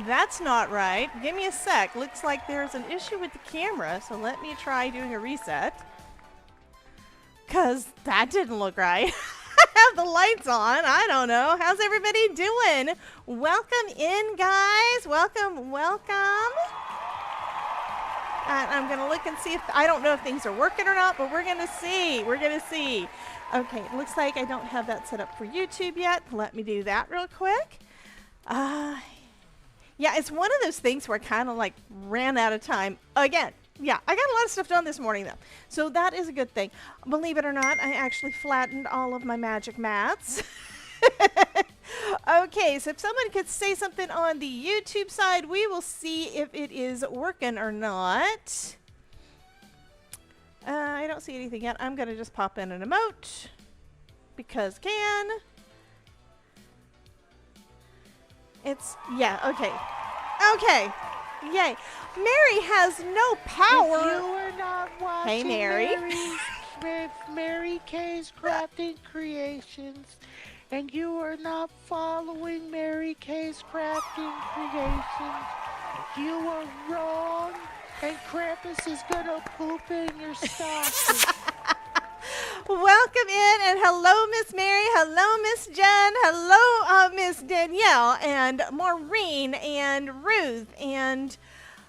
That's not right. Give me a sec. Looks like there's an issue with the camera, so let me try doing a reset. Because that didn't look right. I have the lights on. I don't know. How's everybody doing? Welcome in, guys. Welcome, welcome. And I'm going to look and see if, I don't know if things are working or not, but we're going to see. We're going to see. Okay, it looks like I don't have that set up for YouTube yet. Let me do that real quick. Yeah, it's one of those things where I kind of like ran out of time again. Yeah, I got a lot of stuff done this morning though. So that is a good thing. Believe it or not, I actually flattened all of my magic mats. Okay, so if someone could say something on the YouTube side, we will see if it is working or not. I don't see anything yet. I'm going to just pop in an emote because can. It's, yeah, okay. Okay. Yay. Mary has no power. If you were not watching Hey, Mary. With Mary Kay's Crafting Creations, and you are not following Mary Kay's Crafting Creations, you are wrong, and Krampus is gonna poop in your stocking. Welcome in, and hello, Miss Mary. Hello, Miss Jen. Hello, Miss Danielle, and Maureen, and Ruth, and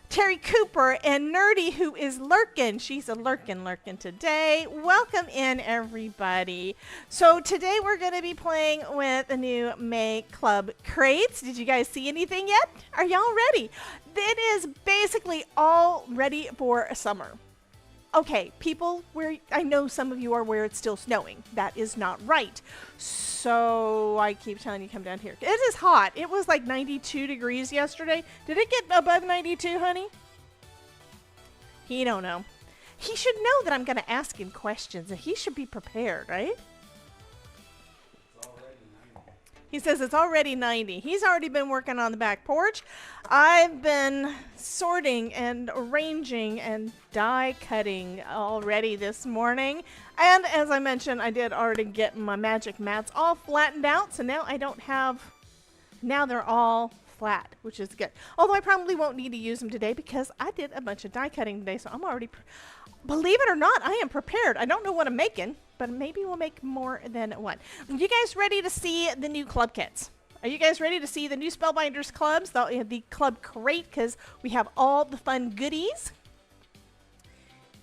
Terry Cooper, and Nerdy, who is lurking. She's a lurking today. Welcome in, everybody. So today we're going to be playing with the new May Club crates. Did you guys see anything yet? Are y'all ready? It is basically all ready for summer. Okay, people, where I know some of you are where it's still snowing. That is not right. So I keep telling you, come down here. It is hot. It was like 92 degrees yesterday. Did it get above 92, honey? He don't know. He should know that I'm going to ask him questions, and he should be prepared, right? He says it's already 90. He's already been working on the back porch. I've been sorting and arranging and die cutting already this morning. And as I mentioned, I did already get my magic mats all flattened out. So now I don't have, now they're all flat, which is good. Although I probably won't need to use them today because I did a bunch of die cutting today. So I'm already, believe it or not, I am prepared. I don't know what I'm making, but maybe we'll make more than one. You guys ready to see the new club kits? Are you guys ready to see the new Spellbinders clubs, the club crate, because we have all the fun goodies?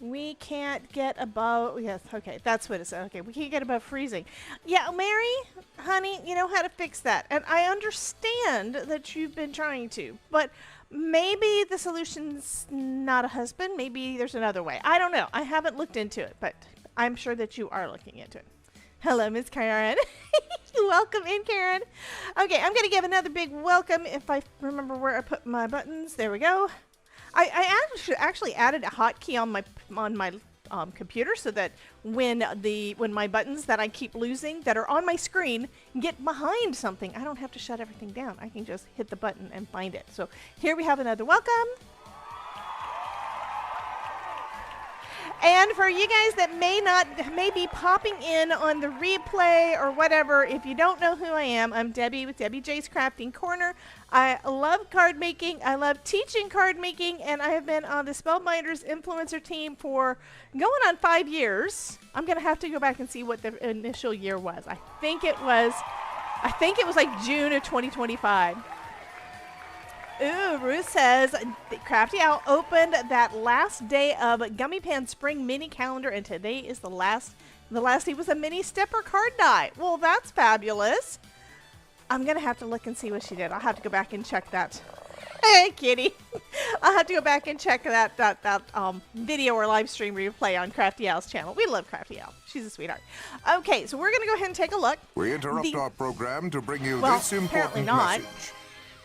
We can't get above, yes, okay, that's what it said. Okay, we can't get above freezing. Yeah, Mary, honey, you know how to fix that. And I understand that you've been trying to, but maybe the solution's not a husband. Maybe there's another way. I don't know. I haven't looked into it, but I'm sure that you are looking into it. Hello, Miss Karen. Welcome in, Karen. Okay, I'm going to give another big welcome if I remember where I put my buttons. There we go. I actually added a hotkey on my computer so that when my buttons that I keep losing that are on my screen get behind something, I don't have to shut everything down. I can just hit the button and find it. So here we have another welcome. And for you guys that may be popping in on the replay or whatever, if you don't know who I am, I'm Debbie with Debbie J's Crafting Corner. I love card making. I love teaching card making, and I have been on the Spellbinders influencer team for going on 5 years. I'm gonna have to go back and see what the initial year was. I think it was like June of 2025. Ooh, Ruth says, Crafty Owl opened that last day of Gummy Pan Spring mini calendar, and today is the last day was a mini stepper card die. Well, that's fabulous. I'm going to have to look and see what she did. I'll have to go back and check that. Hey, kitty. I'll have to go back and check that video or live stream replay on Crafty Owl's channel. We love Crafty Owl. She's a sweetheart. Okay, so we're going to go ahead and take a look. We interrupt our program to bring you Well, this apparently important not. message.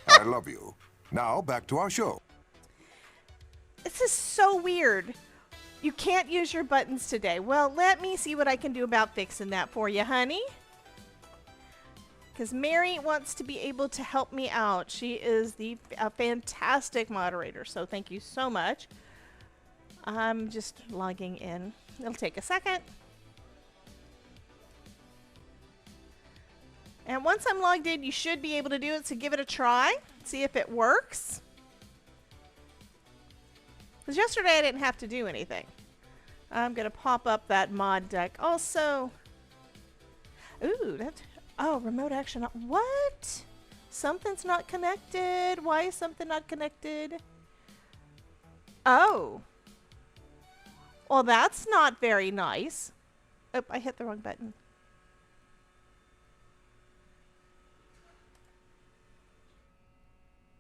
I love you. Now, back to our show. This is so weird. You can't use your buttons today. Well, let me see what I can do about fixing that for you, honey. Because Mary wants to be able to help me out. She is a fantastic moderator, so thank you so much. I'm just logging in. It'll take a second. And once I'm logged in, you should be able to do it, so give it a try. see if it works. Because yesterday I didn't have to do anything. I'm going to pop up that mod deck. Also, ooh, that's, oh, remote action. What? Something's not connected. Why is something not connected? Oh. Well, that's not very nice. Oh, I hit the wrong button.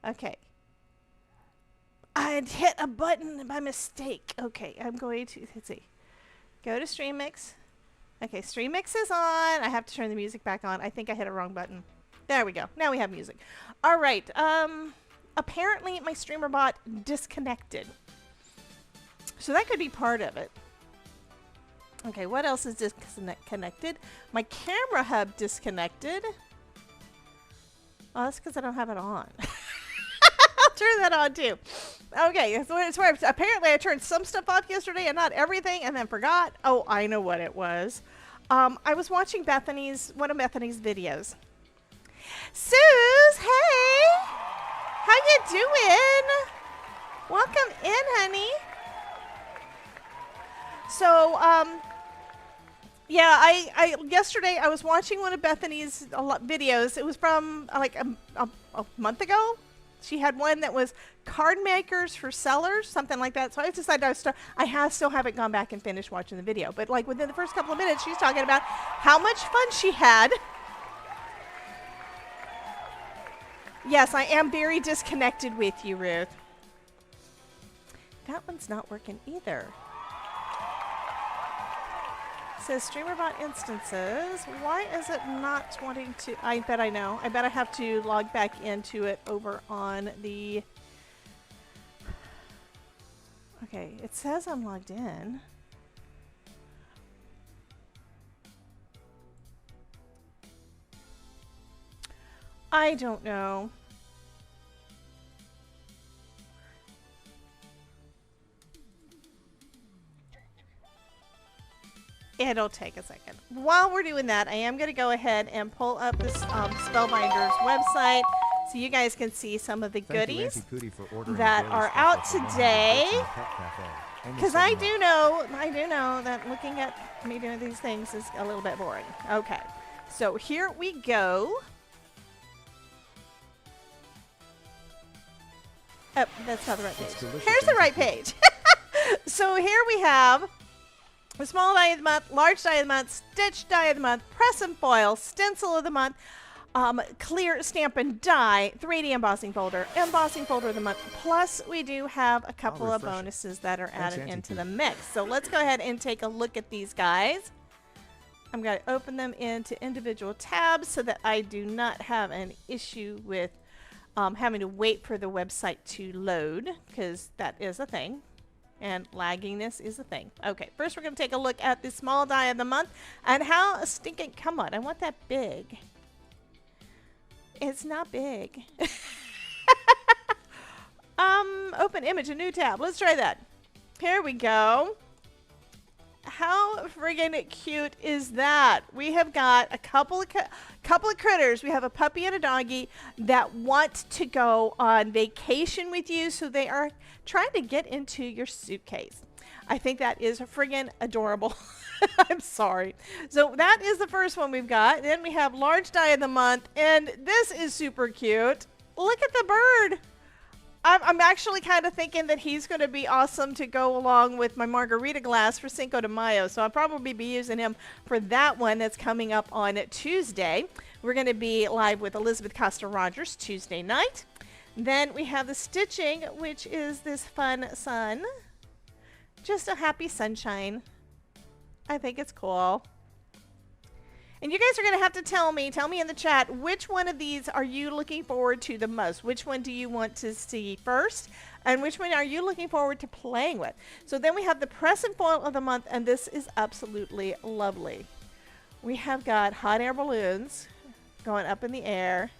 Okay. I hit a button by mistake. Okay, I'm going to, let's see. Go to Stream Mix. Okay, Stream Mix is on. I have to turn the music back on. I think I hit a wrong button. There we go. Now we have music. All right. Apparently my streamer bot disconnected. So that could be part of it. Okay, what else is disconnected? My camera hub disconnected. Oh, that's because I don't have it on. I'll turn that on too. Okay, so apparently I turned some stuff off yesterday and not everything, and then forgot. Oh, I know what it was. I was watching one of Bethany's videos. Suze, hey! How you doing? Welcome in, honey. So, yeah, I yesterday I was watching one of Bethany's videos. It was from like a month ago. She had one that was card makers for sellers, something like that. So I decided I still haven't gone back and finished watching the video. But like within the first couple of minutes, she's talking about how much fun she had. Yes, I am very disconnected with you, Ruth. That one's not working either. It says StreamerBot instances. Why is it not wanting to? I bet I know. I bet I have to log back into it over on the... Okay, it says I'm logged in. I don't know. It'll take a second. While we're doing that, I am going to go ahead and pull up this Spellbinders website so you guys can see some of the goodies that are out today. Because I do know that looking at me doing these things is a little bit boring. Okay, so here we go. Oh, that's not the right page. Here's the right page. So here we have the small die of the month, large die of the month, stitch die of the month, press and foil, stencil of the month, clear stamp and die, 3D embossing folder of the month. Plus, we do have a couple of bonuses that are added into the mix. So let's go ahead and take a look at these guys. I'm going to open them into individual tabs so that I do not have an issue with having to wait for the website to load, because that is a thing. And lagginess is a thing. Okay, first we're going to take a look at the small die of the month and how stinking, come on, I want that big. It's not big. Open image, a new tab. Let's try that. Here we go. How friggin' cute is that? We have got a couple of critters. We have a puppy and a doggy that want to go on vacation with you, so they are trying to get into your suitcase. I think that is friggin' adorable. I'm sorry. So that is the first one we've got. Then we have large die of the month, and this is super cute. Look at the bird. I'm actually kind of thinking that he's going to be awesome to go along with my margarita glass for Cinco de Mayo. So I'll probably be using him for that one that's coming up on Tuesday. We're going to be live with Elizabeth Costa-Rogers Tuesday night. Then we have the stitching, which is this fun sun. Just a happy sunshine. I think it's cool. And you guys are going to have to tell me in the chat, which one of these are you looking forward to the most? Which one do you want to see first? And which one are you looking forward to playing with? So then we have the press and foil of the month, and this is absolutely lovely. We have got hot air balloons going up in the air.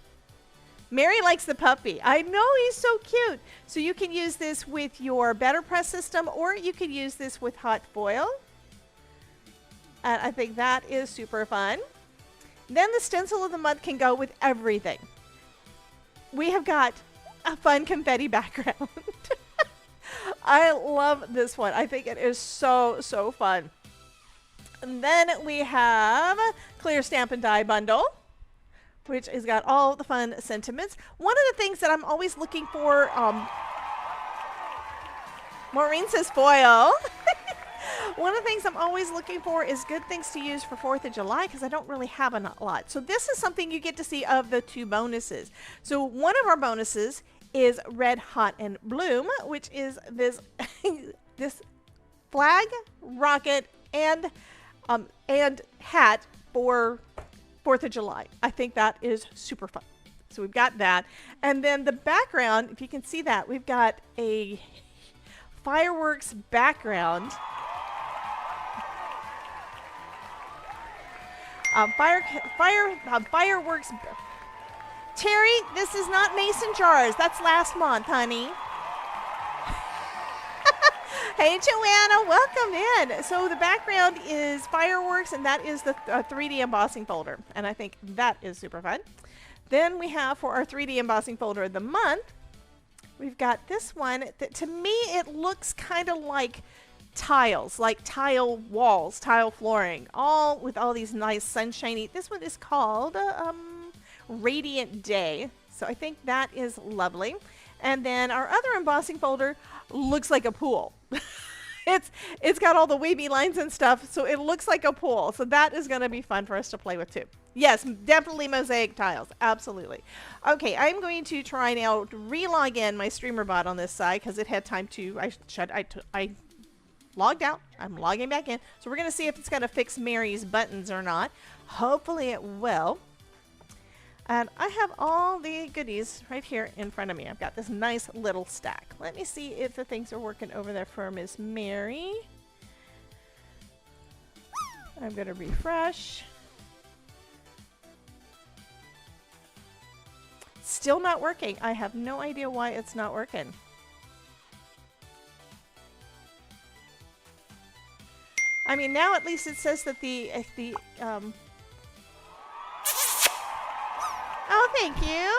Mary likes the puppy. I know, he's so cute. So you can use this with your BetterPress system, or you can use this with hot foil. And I think that is super fun. Then the stencil of the month can go with everything. We have got a fun confetti background. I love this one. I think it is so, so fun. And then we have Clear Stamp and Die Bundle, which has got all the fun sentiments. One of the things that I'm always looking for, Maureen says foil. One of the things I'm always looking for is good things to use for 4th of July because I don't really have a lot. So this is something you get to see of the 2 bonuses. So one of our bonuses is Red Hot and Bloom, which is this this flag, rocket, and hat for 4th of July. I think that is super fun. So we've got that. And then the background, if you can see that, we've got a fireworks background. Fireworks. Terry, this is not mason jars. That's last month, honey. Hey, Joanna, welcome in. So the background is fireworks, and that is the 3D embossing folder. And I think that is super fun. Then we have for our 3D embossing folder of the month, we've got this one that to me it looks kind of like tiles, like tile walls, tile flooring, all with all these nice sunshiny. This one is called Radiant Day. So I think that is lovely. And then our other embossing folder looks like a pool. It's got all the wavy lines and stuff, so it looks like a pool. So that is going to be fun for us to play with too. Yes, definitely mosaic tiles. Absolutely. Okay, I'm going to try now to re-log in my streamer bot on this side because it had time to. I logged out. I'm logging back in. So we're going to see if it's going to fix Mary's buttons or not. Hopefully it will. And I have all the goodies right here in front of me. I've got this nice little stack. Let me see if the things are working over there for Miss Mary. I'm going to refresh. Still not working. I have no idea why it's not working. I mean, now at least it says that Oh, thank you.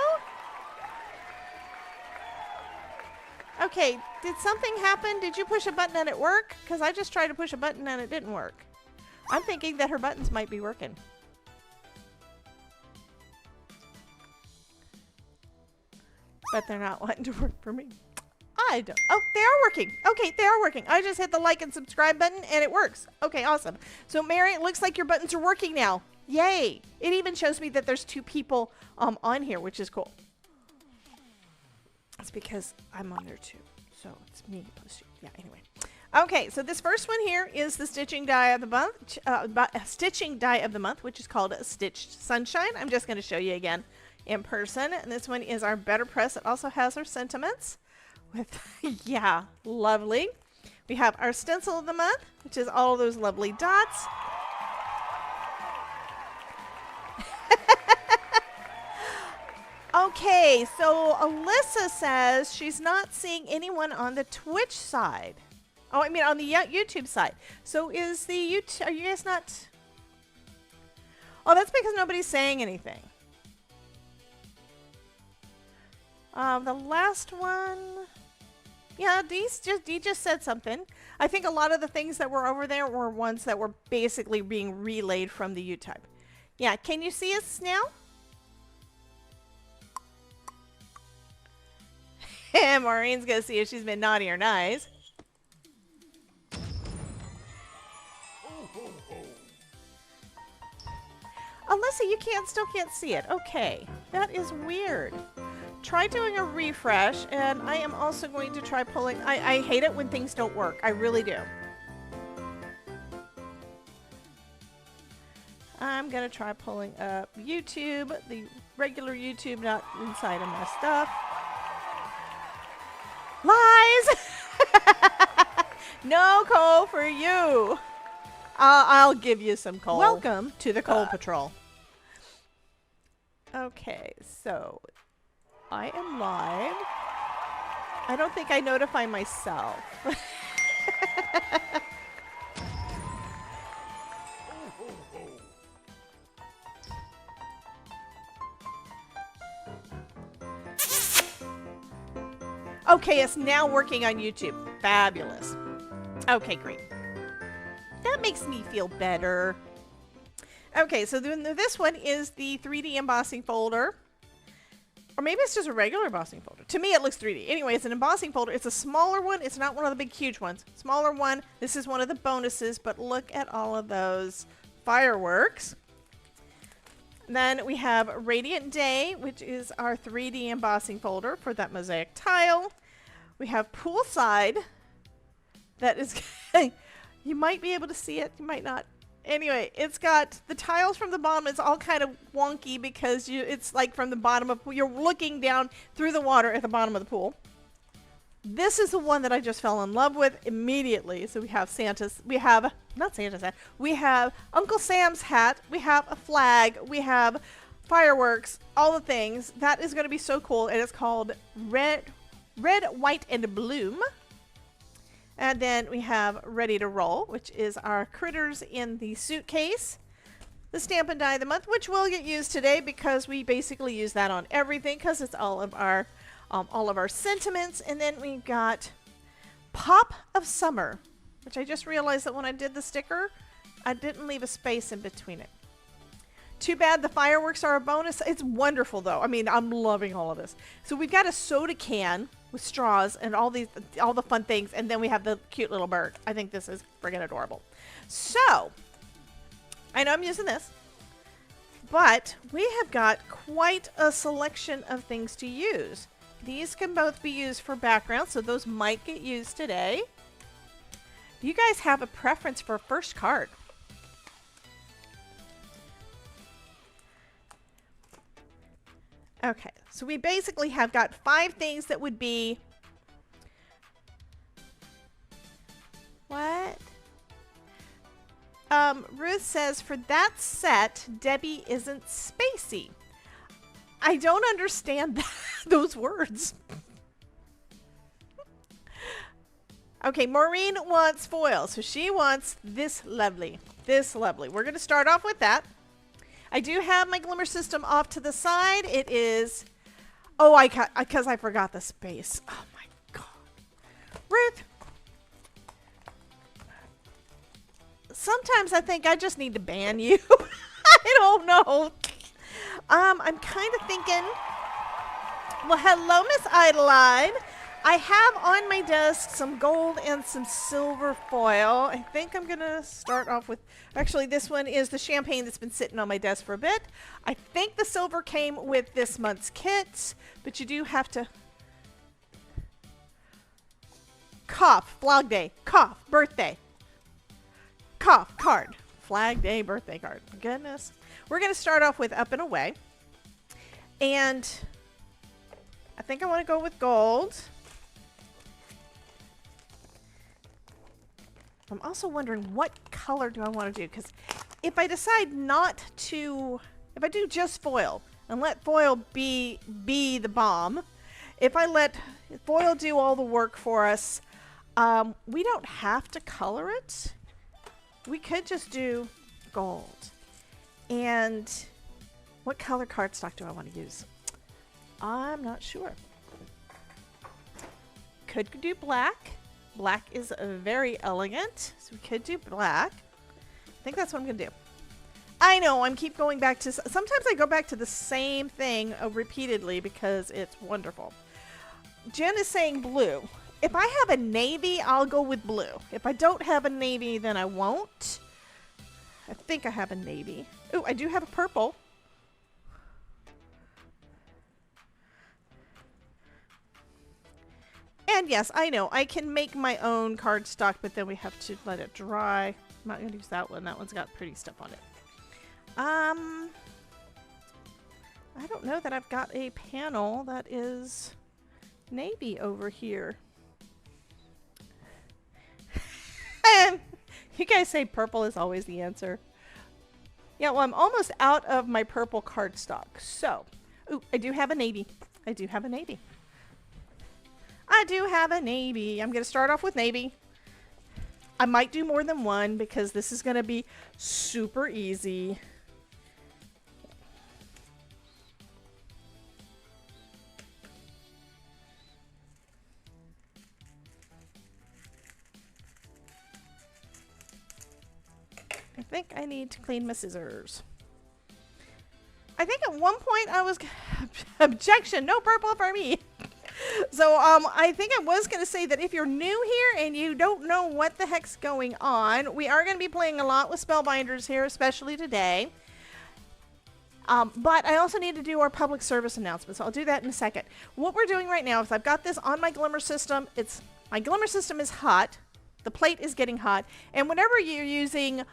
Okay, did something happen? Did you push a button and it worked? Because I just tried to push a button and it didn't work. I'm thinking that her buttons might be working. But they're not wanting to work for me. I don't. Oh, they are working. Okay, they are working. I just hit the like and subscribe button and it works. Okay, awesome. So, Mary, it looks like your buttons are working now. Yay. It even shows me that there's 2 people on here, which is cool. It's because I'm on there too. So it's me plus you. Yeah, anyway. Okay, so this first one here is the stitching die of the month, which is called Stitched Sunshine. I'm just going to show you again in person. And this one is our BetterPress. It also has our sentiments with, yeah, lovely. We have our stencil of the month, which is all those lovely dots. Okay, so Alyssa says she's not seeing anyone on the Twitch side. Oh, I mean on the YouTube side. So is the YouTube, are you guys not? Oh, that's because nobody's saying anything. The last one, yeah, Dee just said something. I think a lot of the things that were over there were ones that were basically being relayed from the YouTube. Yeah, can you see us now? Maureen's gonna see if she's been naughty or nice. Alyssa, you still can't see it. Okay, that is weird. Try doing a refresh, and I am also going to try pulling. I hate it when things don't work. I really do. I'm gonna try pulling up YouTube, the regular YouTube, not inside of my stuff. Lies! No coal for you. I'll give you some coal. Welcome to the Coal Patrol. Okay, so I am live. I don't think I notify myself. Okay, it's now working on YouTube. Fabulous. Okay, great. That makes me feel better. Okay, so then this one is the 3D embossing folder. Or maybe it's just a regular embossing folder. To me, it looks 3D. Anyway, it's an embossing folder. It's a smaller one. It's not one of the big, huge ones. Smaller one. This is one of the bonuses, but look at all of those fireworks. Then we have Radiant Day, which is our 3D embossing folder for that mosaic tile. We have Poolside. That is, you might be able to see it, you might not. Anyway, it's got the tiles from the bottom. It's all kind of wonky because it's like from the bottom of, you're looking down through the water at the bottom of the pool. This is the one that I just fell in love with immediately. So we have not Santa's hat. We have Uncle Sam's hat. We have a flag. We have fireworks, all the things. That is going to be so cool. And it's called Red, White, and Bloom. And then we have Ready to Roll, which is our critters in the suitcase. The Stamp and Die of the Month, which will get used today because we basically use that on everything because it's all of our sentiments. And then we've got Pop of Summer, which I just realized that when I did the sticker, I didn't leave a space in between it. Too bad the fireworks are a bonus. It's wonderful, though. I mean, I'm loving all of this. So we've got a soda can with straws and all the fun things, and then we have the cute little bird. I think this is friggin' adorable. So, I know I'm using this, but we have got quite a selection of things to use. These can both be used for background, so those might get used today. Do you guys have a preference for first card? Okay, so we basically have got 5 things that would be... What? Ruth says, for that set, Debbie isn't spacey. I don't understand those words. Okay, Maureen wants foil, so she wants this lovely. This lovely. We're going to start off with that. I do have my Glimmer system off to the side. It is... Oh, because I forgot the space. Oh, my God. Ruth. Sometimes I think I just need to ban you. I don't know. I'm kind of thinking... Well, hello, Miss Idoline. I have on my desk some gold and some silver foil. I think I'm going to start off with... Actually, this one is the champagne that's been sitting on my desk for a bit. I think the silver came with this month's kit, but you do have to... Cough, Flag Day, cough, birthday. Cough, card. Flag Day, birthday card. Goodness. We're going to start off with Up and Away. And I think I want to go with gold. I'm also wondering what color do I want to do, because if I decide not to, if I do just foil and let foil be the bomb, if I let foil do all the work for us, we don't have to color it. We could just do gold. And what color cardstock do I want to use? I'm not sure. Could do black. Black is very elegant, so we could do black. I think that's what I'm going to do. I know, I'm keep going back to... Sometimes I go back to the same thing repeatedly because it's wonderful. Jen is saying blue. If I have a navy, I'll go with blue. If I don't have a navy, then I won't. I think I have a navy. Oh, I do have a purple. And yes, I know, I can make my own cardstock, but then we have to let it dry. I'm not going to use that one. That one's got pretty stuff on it. I don't know that I've got a panel that is navy over here. And you guys say purple is always the answer. Yeah, well, I'm almost out of my purple cardstock. So, ooh, I do have a navy. I do have a navy. I do have a navy. I'm going to start off with navy. I might do more than one because this is going to be super easy. I think I need to clean my scissors. I think at one point I was objection, no purple for me. So I think I was going to say that if you're new here and you don't know what the heck's going on, we are going to be playing a lot with Spellbinders here, especially today. But I also need to do our public service announcements. So I'll do that in a second. What we're doing right now is I've got this on my Glimmer system. My Glimmer system is hot. The plate is getting hot. And whenever you're using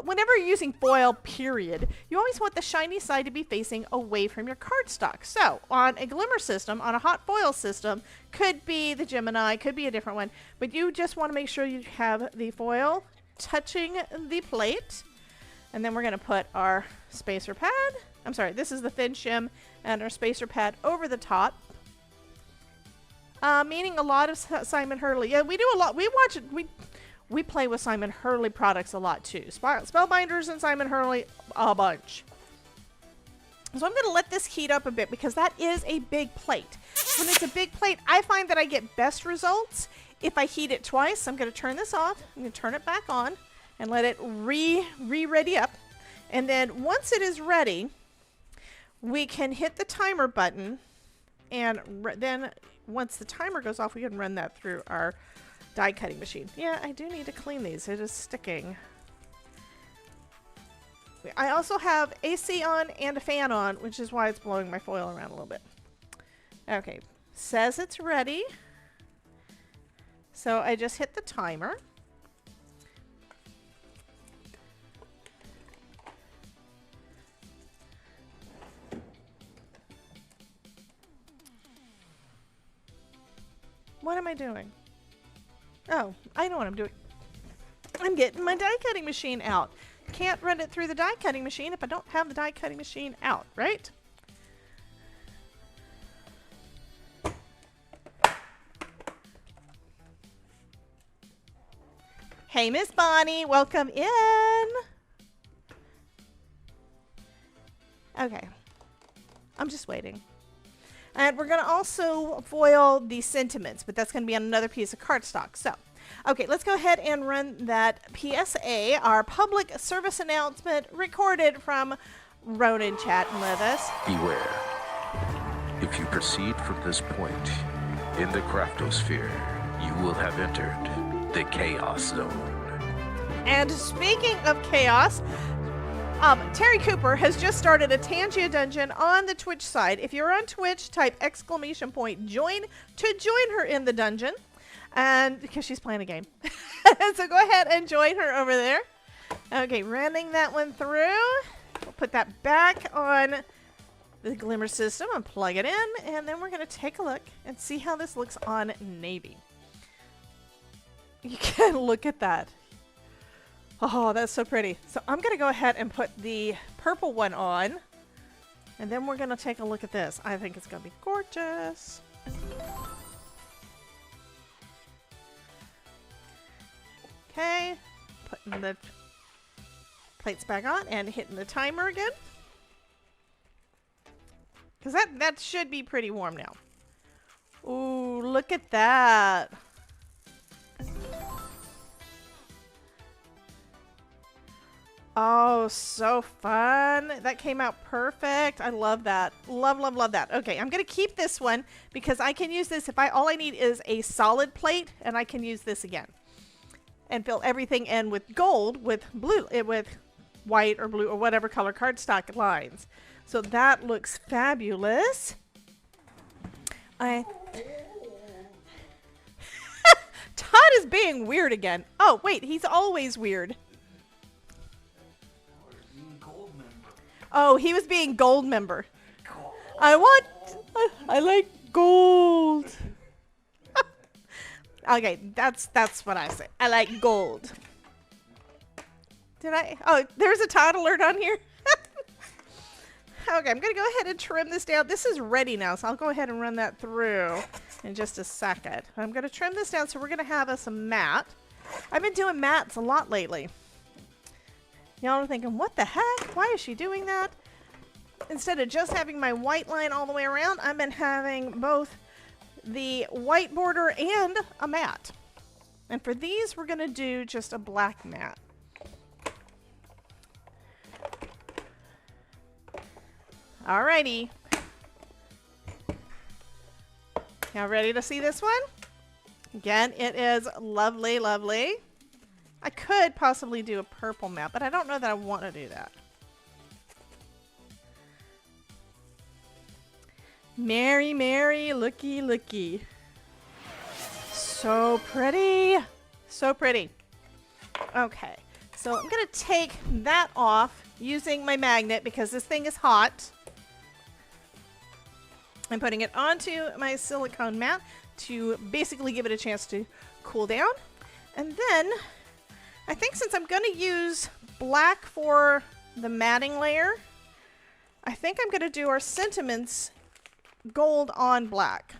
whenever you're using foil, period, you always want the shiny side to be facing away from your cardstock. So on a Glimmer system, on a hot foil system, could be the Gemini, could be a different one, but you just want to make sure you have the foil touching the plate. And then we're going to put our spacer pad. I'm sorry, this is the thin shim and our spacer pad over the top. Meaning a lot of Simon Hurley. Yeah, we do a lot. We play with Simon Hurley products a lot too. Spellbinders and Simon Hurley, a bunch. So I'm going to let this heat up a bit because that is a big plate. When it's a big plate, I find that I get best results if I heat it twice. I'm going to turn this off. I'm going to turn it back on and let it ready up. And then once it is ready, we can hit the timer button, and then once the timer goes off, we can run that through our die cutting machine. Yeah, I do need to clean these. It is sticking. I also have AC on and a fan on, which is why it's blowing my foil around a little bit. Okay, says it's ready. So I just hit the timer. What am I doing? Oh, I know what I'm doing. I'm getting my die cutting machine out. Can't run it through the die cutting machine if I don't have the die cutting machine out, right? Hey, Miss Bonnie, welcome in. Okay, I'm just waiting. And we're going to also foil the sentiments, but that's going to be on another piece of cardstock. So, okay, let's go ahead and run that PSA, our public service announcement, recorded from Ronan chatting with us. Beware. If you proceed from this point in the craftosphere, you will have entered the Chaos Zone. And speaking of chaos, Terry Cooper has just started a Tangia dungeon on the Twitch side. If you're on Twitch, type !join to join her in the dungeon, and because she's playing a game. So go ahead and join her over there. Okay, running that one through. We'll put that back on the Glimmer system and plug it in, and then we're going to take a look and see how this looks on Navy. You can look at that. Oh, that's so pretty. So I'm going to go ahead and put the purple one on, and then we're going to take a look at this. I think it's going to be gorgeous. Okay, putting the plates back on and hitting the timer again. Because that should be pretty warm now. Ooh, look at that. Oh, so fun. That came out perfect. I love that. Love, love, love that. Okay, I'm going to keep this one because I can use this if all I need is a solid plate, and I can use this again. And fill everything in with gold, with blue, with white or blue or whatever color cardstock lines. So that looks fabulous. Todd is being weird again. Oh, wait, he's always weird. Oh, he was being gold member. I like gold. Okay, that's what I say. I like gold. Did I? Oh, there's a Todd alert on here. Okay, I'm going to go ahead and trim this down. This is ready now, so I'll go ahead and run that through in just a second. I'm going to trim this down, so we're going to have us a mat. I've been doing mats a lot lately. Y'all are thinking, what the heck? Why is she doing that? Instead of just having my white line all the way around, I've been having both the white border and a mat. And for these, we're going to do just a black mat. Alrighty. Now ready to see this one? Again, it is lovely, lovely. I could possibly do a purple map, but I don't know that I want to do that. Mary, Mary, looky, looky. So pretty. So pretty. Okay, so I'm going to take that off using my magnet because this thing is hot. I'm putting it onto my silicone mat to basically give it a chance to cool down. And then, I think since I'm going to use black for the matting layer, I think I'm going to do our sentiments gold on black.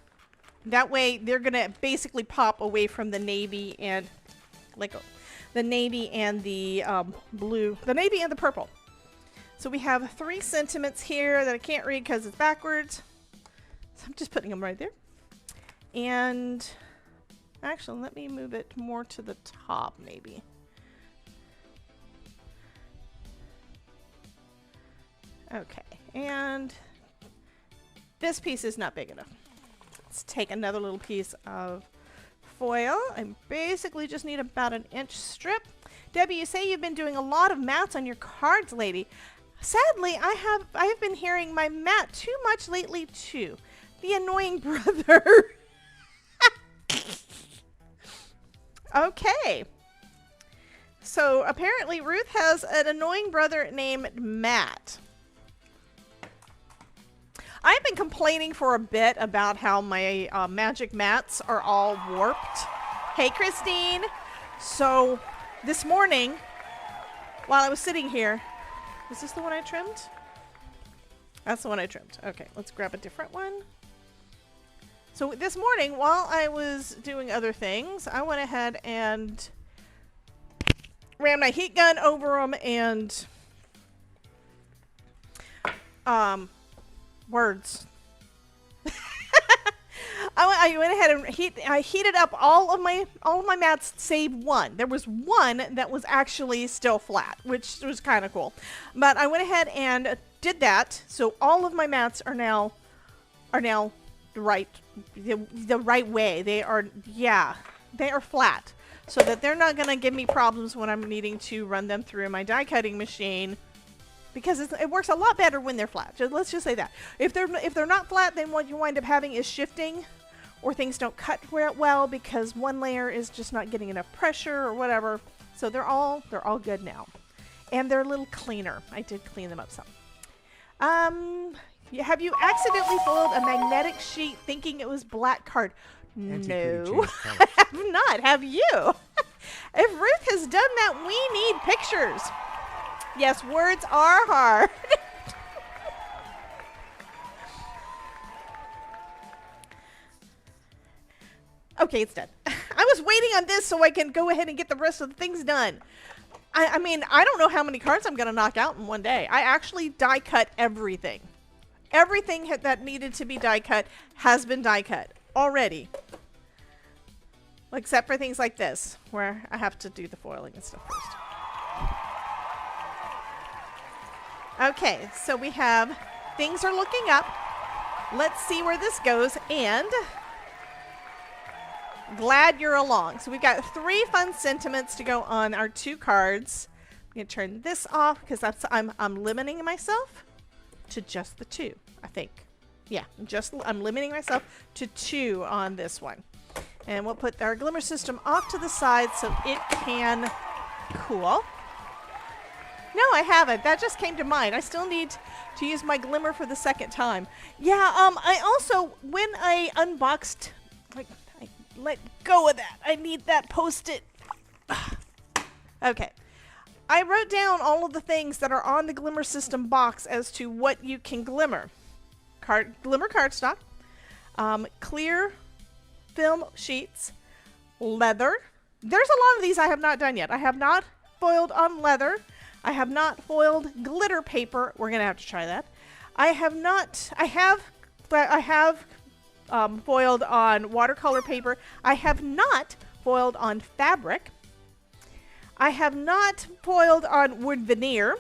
That way, they're going to basically pop away from the navy and, like, the navy and the blue, the navy and the purple. So we have 3 sentiments here that I can't read because it's backwards. So I'm just putting them right there. And actually, let me move it more to the top, maybe. Okay, and this piece is not big enough. Let's take another little piece of foil. I basically just need about an inch strip. Debbie, you say you've been doing a lot of mats on your cards lately. Sadly, I have been hearing my mat too much lately too. The annoying brother. Okay. So apparently Ruth has an annoying brother named Matt. I've been complaining for a bit about how my magic mats are all warped. Hey, Christine. So this morning, while I was sitting here, is this the one I trimmed? That's the one I trimmed. Okay, let's grab a different one. So this morning, while I was doing other things, I went ahead and ran my heat gun over them and words. I went ahead and I heated up all of my mats save one. There was one that was actually still flat, which was kind of cool. But I went ahead and did that, so all of my mats are now the right way. They are flat, so that they're not gonna give me problems when I'm needing to run them through my die cutting machine. Because it works a lot better when they're flat. Let's just say that. If they're not flat, then what you wind up having is shifting, or things don't cut well because one layer is just not getting enough pressure or whatever. So they're all good now, and they're a little cleaner. I did clean them up some. Have you accidentally foiled a magnetic sheet thinking it was black card? No, I have not. Have you? If Ruth has done that, we need pictures. Yes, words are hard. Okay, it's done. I was waiting on this so I can go ahead and get the rest of the things done. I mean, I don't know how many cards I'm going to knock out in one day. I actually die cut everything. Everything that needed to be die cut has been die cut already. Except for things like this, where I have to do the foiling and stuff first. Okay, so we have things are looking up. Let's see where this goes, and glad you're along. So we've got 3 fun sentiments to go on our 2 cards. I'm going to turn this off because I'm limiting myself to just the 2, I think. Yeah, I'm limiting myself to 2 on this one. And we'll put our Glimmer system off to the side so it can cool. No, I haven't. That just came to mind. I still need to use my Glimmer for the 2nd time. Yeah, I also, when I unboxed, I let go of that. I need that Post-it. Okay. I wrote down all of the things that are on the Glimmer system box as to what you can Glimmer. Glimmer cardstock, clear film sheets, leather. There's a lot of these I have not done yet. I have not foiled on leather. I have not foiled glitter paper. We're going to have to try that. I have foiled on watercolor paper. I have not foiled on fabric. I have not foiled on wood veneer.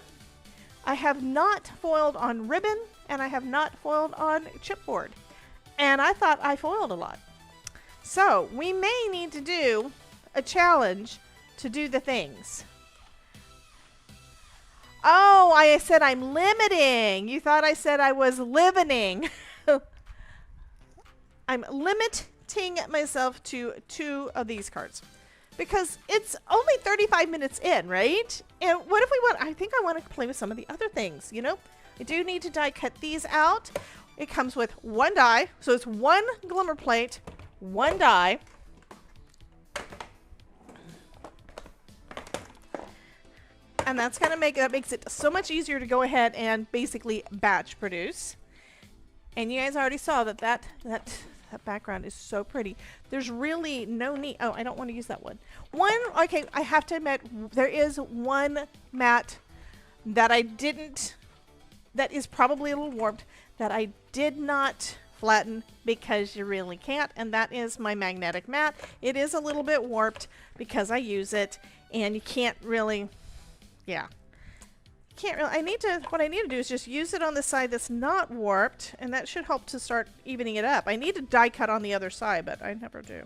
I have not foiled on ribbon. and I have not foiled on chipboard. And I thought I foiled a lot. So we may need to do a challenge to do the things. Oh, I said I'm limiting. You thought I said I was limiting. I'm limiting myself to 2 of these cards because it's only 35 minutes in, right? And what if we want, I think I want to play with some of the other things, you know? I do need to die cut these out. It comes with 1 die. So it's 1 Glimmer plate, 1 die. And that's going to makes it so much easier to go ahead and basically batch produce. And you guys already saw that background is so pretty. There's really no need. Oh, I don't want to use that one. Okay, I have to admit, there is one mat that I didn't, that is probably a little warped, that I did not flatten because you really can't. And that is my magnetic mat. It is a little bit warped because I use it and you can't really, yeah. What I need to do is just use it on the side that's not warped, and that should help to start evening it up. I need to die cut on the other side, but I never do.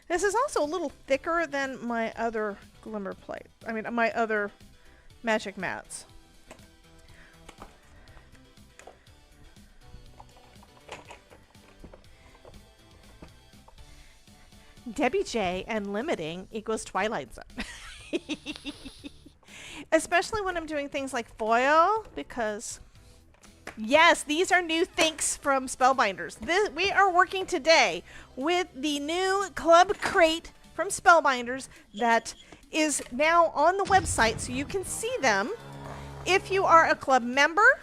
This is also a little thicker than my other Glimmer plate. I mean, my other magic mats. Debbie J and limiting equals Twilight Zone. Especially when I'm doing things like foil, because yes, these are new things from Spellbinders. We are working today with the new club crate from Spellbinders that is now on the website, so you can see them. If you are a club member,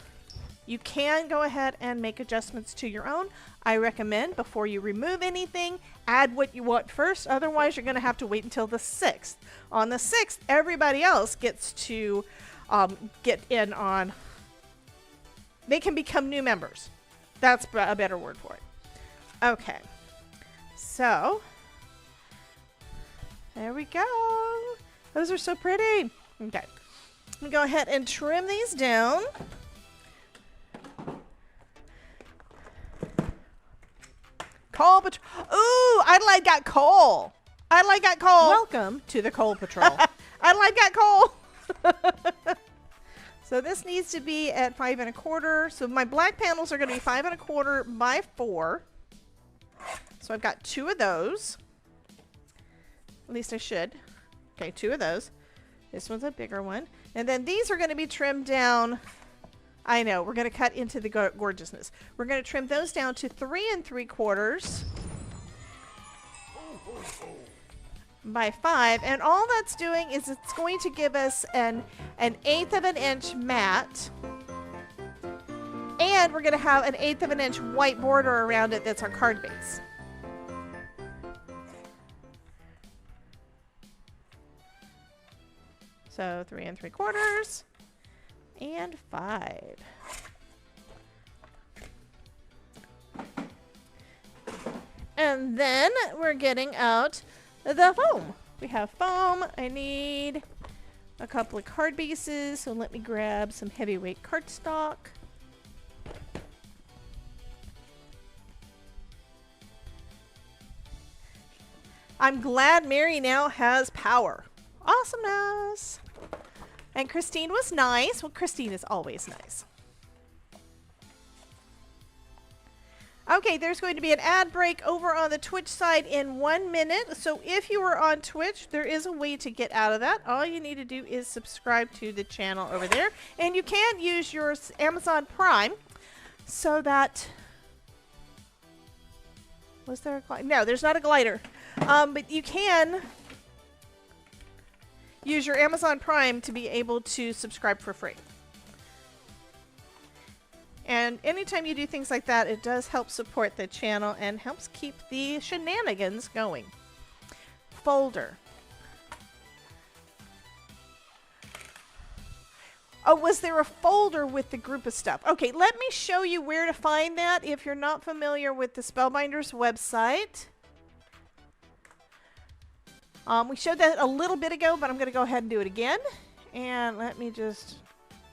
you can go ahead and make adjustments to your own. I recommend before you remove anything, add what you want first. Otherwise, you're going to have to wait until the 6th. On the 6th, everybody else gets to get in on... They can become new members. That's a better word for it. Okay. So, there we go. Those are so pretty. Okay. I'm going to go ahead and trim these down. Coal Patrol. Ooh, Adelaide got coal. Adelaide got coal. Welcome to the Coal Patrol. Adelaide got coal. So this needs to be at 5 1/4. So my black panels are going to be 5 1/4 by 4. So I've got 2 of those. At least I should. Okay, 2 of those. This one's a bigger one. And then these are going to be trimmed down. I know, we're going to cut into the gorgeousness. We're going to trim those down to 3 3/4 by 5. And all that's doing is it's going to give us an 1/8 of an inch mat. And we're going to have an 1/8 of an inch white border around it that's our card base. So 3 3/4 and 5. And then we're getting out the foam. We have foam. I need a couple of card bases, so let me grab some heavyweight cardstock. I'm glad Mary now has power. Awesomeness. And Christine was nice. Well, Christine is always nice. Okay, there's going to be an ad break over on the Twitch side in 1 minute. So if you are on Twitch, there is a way to get out of that. All you need to do is subscribe to the channel over there. And you can use your Amazon Prime so that... Was there a glider? No, there's not a glider. But you can use your Amazon Prime to be able to subscribe for free. And anytime you do things like that, it does help support the channel and helps keep the shenanigans going. Folder. Oh, was there a folder with the group of stuff? Okay, let me show you where to find that if you're not familiar with the Spellbinders website. We showed that a little bit ago, but I'm going to go ahead and do it again. And let me just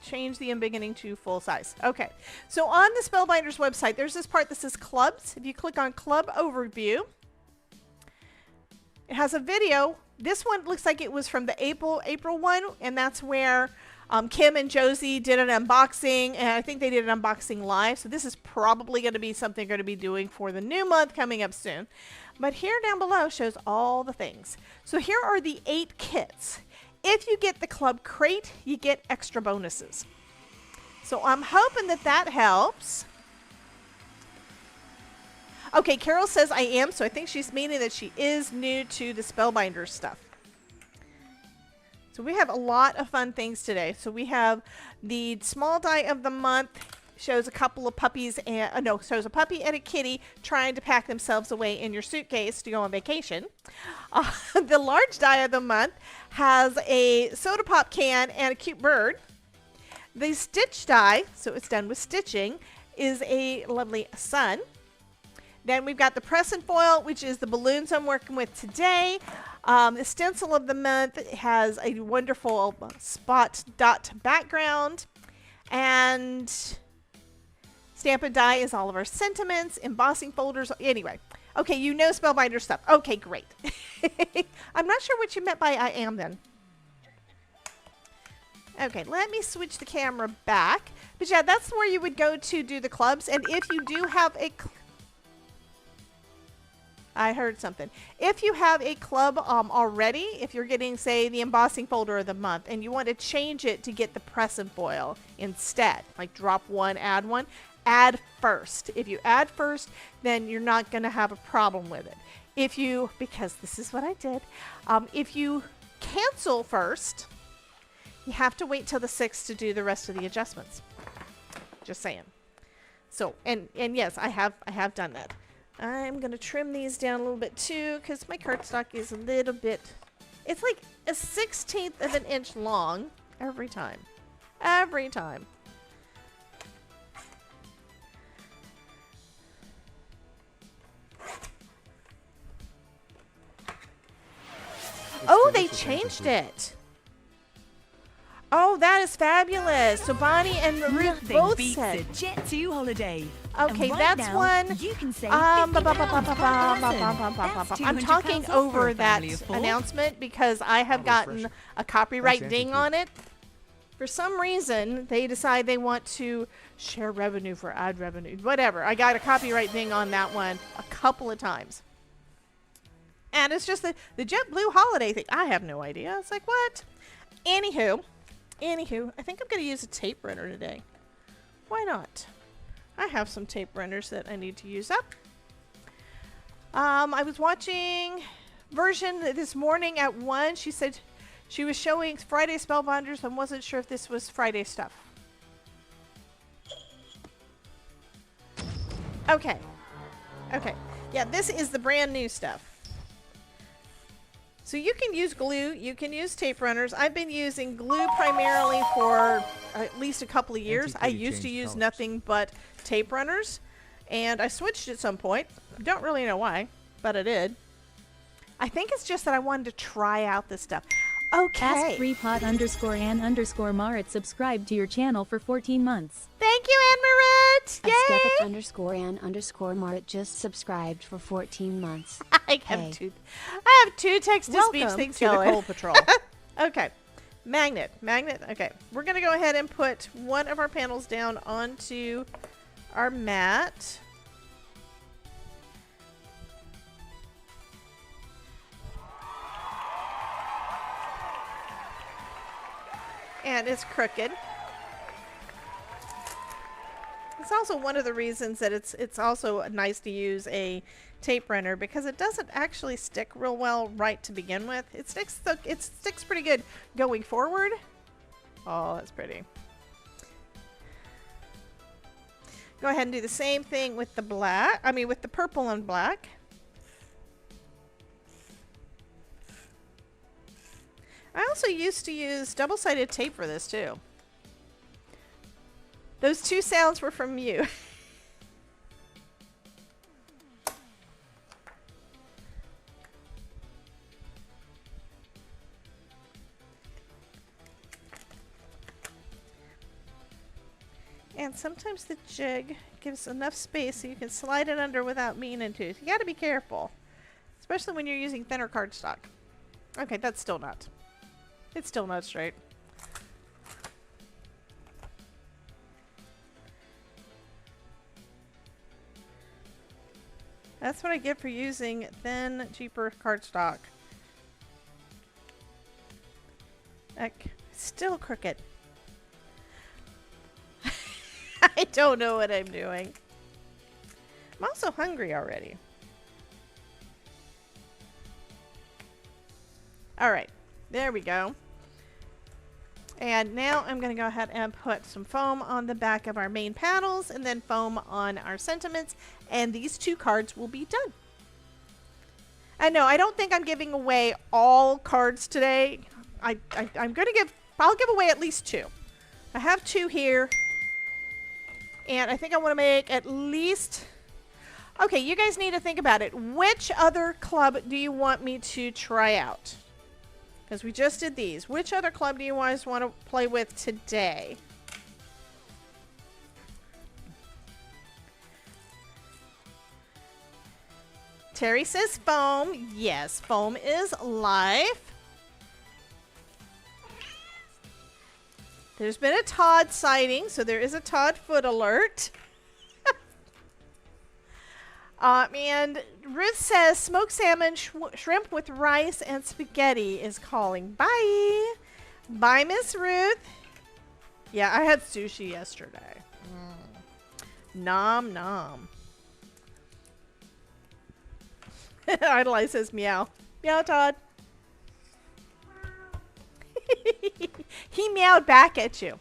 change the unbeginning to full size. Okay, so on the Spellbinders website, there's this part that says clubs. If you click on club overview, it has a video. This one looks like it was from the April one, and that's where Kim and Josie did an unboxing, and I think they did an unboxing live. So this is probably going to be something they're going to be doing for the new month coming up soon. But here down below shows all the things. So here are the 8 kits. If you get the club crate, you get extra bonuses. So I'm hoping that that helps. Okay, Carol says I am, so I think she's meaning that she is new to the Spellbinders stuff. So we have a lot of fun things today. So we have the small die of the month, shows a couple of puppies and shows a puppy and a kitty trying to pack themselves away in your suitcase to go on vacation. The large die of the month has a soda pop can and a cute bird. The stitch die, so it's done with stitching, is a lovely sun. Then we've got the press and foil, which is the balloons I'm working with today. The stencil of the month has a wonderful spot dot background. And Stampin' Die is all of our sentiments, embossing folders. Anyway, okay, you know Spellbinder stuff. Okay, great. I'm not sure what you meant by I am then. Okay, let me switch the camera back. But yeah, that's where you would go to do the clubs. And if you do have a... I heard something. If you have a club already, if you're getting, say, the embossing folder of the month, and you want to change it to get the press and foil instead, like drop one, add first. If you add first, then you're not going to have a problem with it. If you, because this is what I did, if you cancel first, you have to wait till the 6th to do the rest of the adjustments. Just saying. So, and yes, I have done that. I'm going to trim these down a little bit too, because my cardstock is a little bit, it's like a 1/16 of an inch long every time. Every time. Oh, they changed it. Oh, that is fabulous. So Bonnie and Ruth both said. A Jet 2 holiday. Okay, And that's now, one. You can save I'm £50 talking off over for a that family of 4. announcement because I have gotten a copyright Thanks, ding Auntie. on it. For some reason, they decide they want to share revenue for ad revenue. Whatever. I got a copyright ding on that one a couple of times. And it's just the JetBlue holiday thing. I have no idea. It's like, what? Anywho, I think I'm going to use a tape runner today. Why not? I have some tape runners that I need to use up. I was watching version this morning at 1. She said she was showing Friday Spellbinders and wasn't sure if this was Friday stuff. Okay. Yeah, this is the brand new stuff. So you can use glue, you can use tape runners. I've been using glue primarily for at least a couple of years. I used to use nothing but tape runners, and I switched at some point. Don't really know why, but I did. I think it's just that I wanted to try out this stuff. Okay. Ask FreePot_Ann_Marit subscribe to your channel for 14 months. Thank you, Ann-Marit! Yay! Askepit_Ann_Marit just subscribed for 14 months. I have two text-to-speech things to the Coal Patrol. Okay. Magnet. Okay. We're going to go ahead and put one of our panels down onto our mat. And it's crooked. It's also one of the reasons that it's also nice to use a tape runner because it doesn't actually stick real well right to begin with. It sticks pretty good going forward. Oh, that's pretty. Go ahead and do the same thing with the black. I mean with the purple and black. I also used to use double-sided tape for this too. Those two sounds were from you. And sometimes the jig gives enough space so you can slide it under without meaning to. So you got to be careful, especially when you're using thinner cardstock. Okay, that's still not. It's still not straight. That's what I get for using thin, cheaper cardstock. Still crooked. I don't know what I'm doing. I'm also hungry already. All right, there we go. And now I'm going to go ahead and put some foam on the back of our main panels and then foam on our sentiments. And these 2 cards will be done. I know, I don't think I'm giving away all cards today. I'm going to I'll give away at least 2. I have 2 here. And I think I want to make at least... Okay, you guys need to think about it. Which other club do you want me to try out? Because we just did these. Which other club do you guys want to play with today? Terry says foam. Yes, foam is live. There's been a Todd sighting, so there is a Todd foot alert. And Ruth says smoked salmon, shrimp with rice and spaghetti is calling. Bye. Bye, Miss Ruth. Yeah, I had sushi yesterday. Nom nom. Idolize says meow. Meow, Todd. He meowed back at you.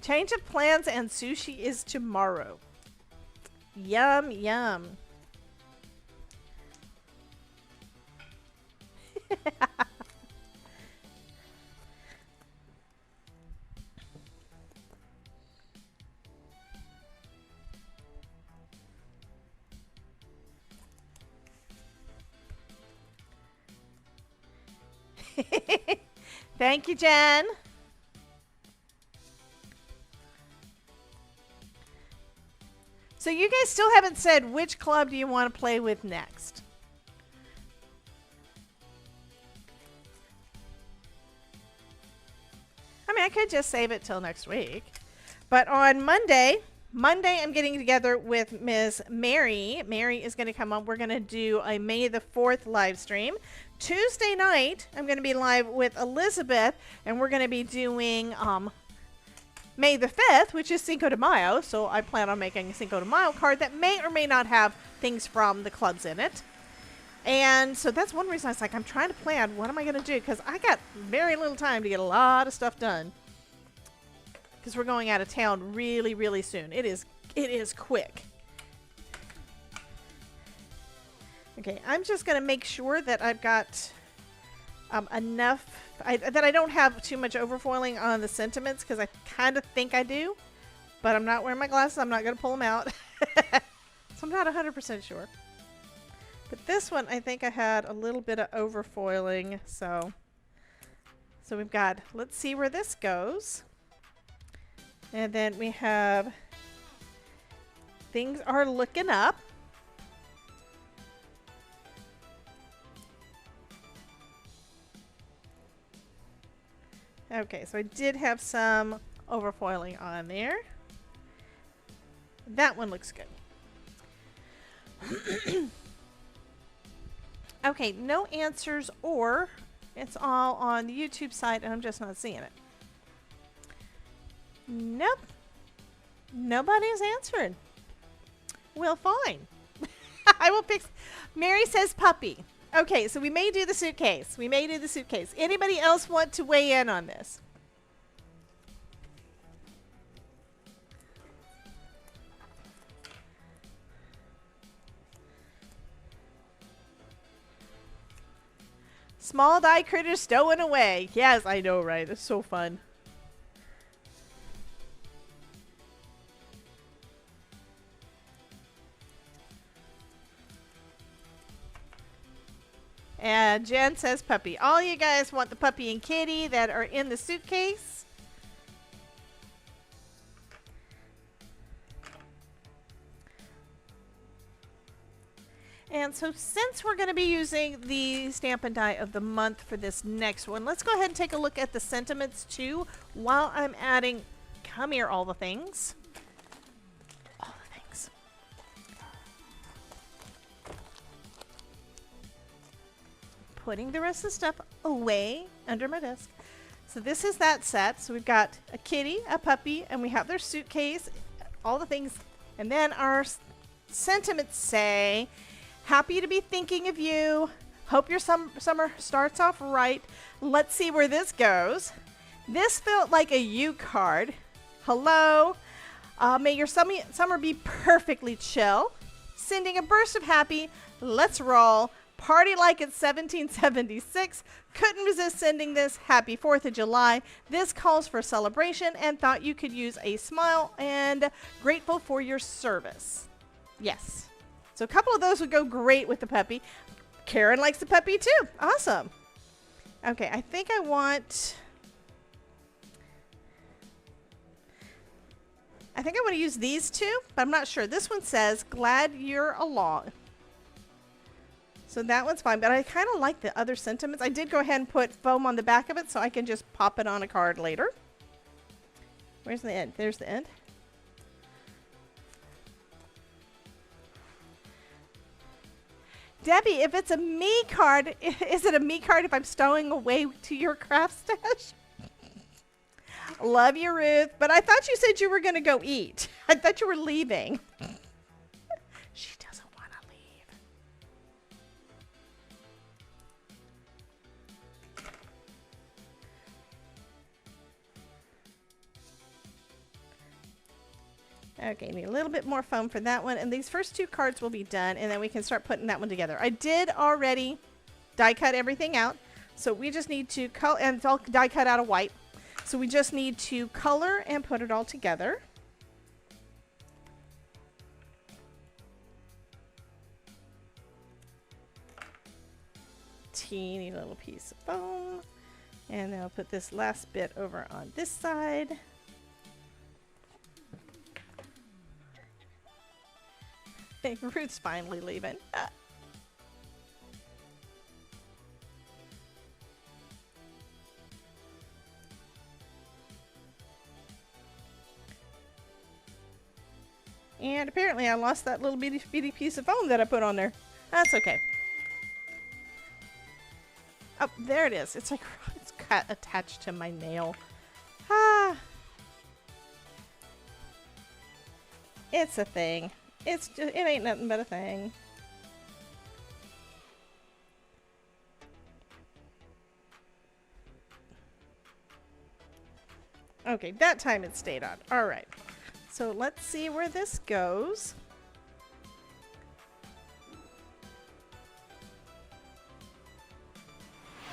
Change of plans and sushi is tomorrow. Yum, yum. Thank you, Jen. So you guys still haven't said which club do you want to play with next? I mean, I could just save it till next week. But on Monday I'm getting together with Miss Mary. Mary is going to come on. We're going to do a May the 4th live stream. Tuesday night, I'm going to be live with Elizabeth, and we're going to be doing May the 5th, which is Cinco de Mayo. So I plan on making a Cinco de Mayo card that may or may not have things from the clubs in it. And so that's one reason I was like, I'm trying to plan what am I going to do, because I got very little time to get a lot of stuff done. Because we're going out of town really, really soon. It is quick. Okay, I'm just going to make sure that I've got enough, that I don't have too much overfoiling on the sentiments, because I kind of think I do. But I'm not wearing my glasses. I'm not going to pull them out. So I'm not 100% sure. But this one, I think I had a little bit of overfoiling. So we've got, let's see where this goes. And then we have, things are looking up. Okay, so I did have some overfoiling on there. That one looks good. Okay, no answers, or it's all on the YouTube site and I'm just not seeing it. Nope. Nobody's answering. Well, fine. I will pick. Mary says puppy. Okay, so we may do the suitcase. We may do the suitcase. Anybody else want to weigh in on this? Small die critters stowing away. Yes, I know, right? It's so fun. And Jen says puppy. All you guys want the puppy and kitty that are in the suitcase. And so since we're going to be using the Stampin' Die of the month for this next one, let's go ahead and take a look at the sentiments too while I'm adding, come here, all the things. All the things. Putting the rest of the stuff away under my desk. So this is that set. So we've got a kitty, a puppy, and we have their suitcase, all the things. And then our sentiments say, happy to be thinking of you. Hope your summer starts off right. Let's see where this goes. This felt like a you card. Hello. May your summer be perfectly chill. Sending a burst of happy. Let's roll. Party like it's 1776. Couldn't resist sending this. Happy 4th of July. This calls for celebration and thought you could use a smile and grateful for your service. Yes. So a couple of those would go great with the puppy. Karen likes the puppy too. Awesome. Okay, I think I want to use these two, but I'm not sure. This one says, glad you're along. So that one's fine, but I kind of like the other sentiments. I did go ahead and put foam on the back of it so I can just pop it on a card later. Where's the end? There's the end. Debbie, if it's a me card, is it a me card if I'm stowing away to your craft stash? Love you, Ruth. But I thought you said you were going to go eat. I thought you were leaving. She doesn't want to leave. Okay, need a little bit more foam for that one. And these first two cards will be done, and then we can start putting that one together. I did already die cut everything out. So we just need to color, and it's all die cut out of white. So we just need to color and put it all together. Teeny little piece of foam. And then I'll put this last bit over on this side. Ruth's finally leaving. And apparently I lost that little bitty piece of foam that I put on there. That's okay. Oh, there it is. It's like it's cut attached to my nail. Ah. It's a thing. It's just, it ain't nothing but a thing. Okay, that time it stayed on. All right. So let's see where this goes.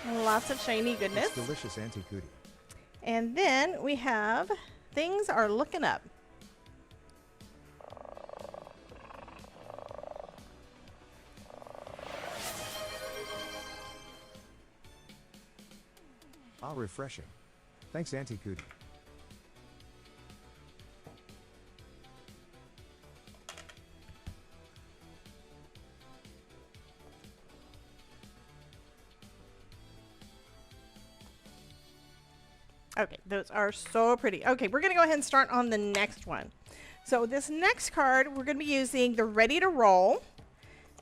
Lots of shiny goodness. It's delicious, Auntie Cootie. And then we have things are looking up. How refreshing. Thanks, Auntie Cootie. Okay, those are so pretty. Okay, we're going to go ahead and start on the next one. So this next card, we're going to be using the Ready to Roll.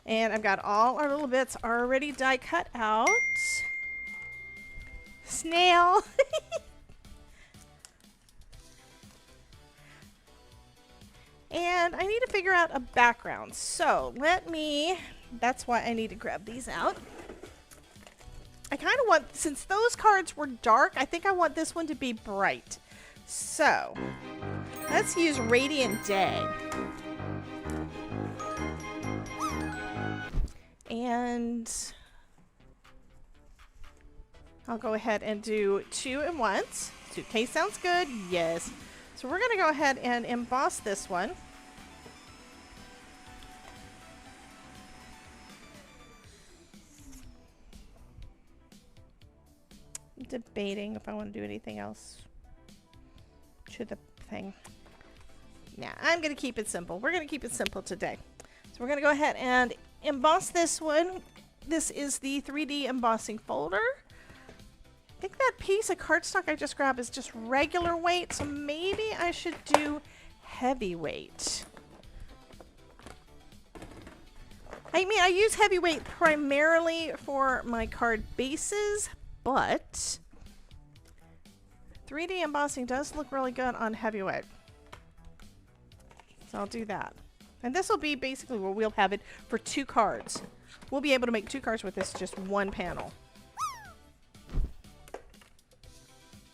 And I've got all our little bits already die cut out. Snail. And I need to figure out a background. So that's why I need to grab these out. I kind of want, since those cards were dark, I think I want this one to be bright. So, let's use Radiant Day. And I'll go ahead and do 2 at once. Suitcase sounds good. Yes. So we're going to go ahead and emboss this one. debating if I want to do anything else to the thing. Nah, I'm going to keep it simple. We're going to keep it simple today. So we're going to go ahead and emboss this one. This is the 3D embossing folder. I think that piece of cardstock I just grabbed is just regular weight, so maybe I should do heavyweight. I mean, I use heavyweight primarily for my card bases, but 3D embossing does look really good on heavyweight. So I'll do that. And this will be basically where we'll have it for 2 cards. We'll be able to make 2 cards with this just 1 panel.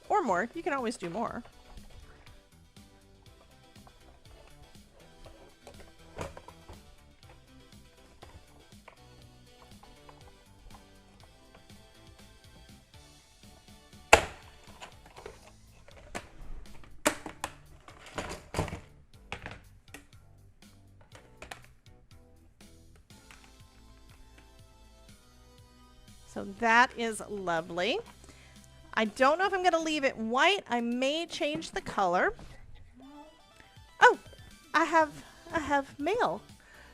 Or more. You can always do more. So that is lovely. I don't know if I'm going to leave it white. I may change the color. Oh, I have mail.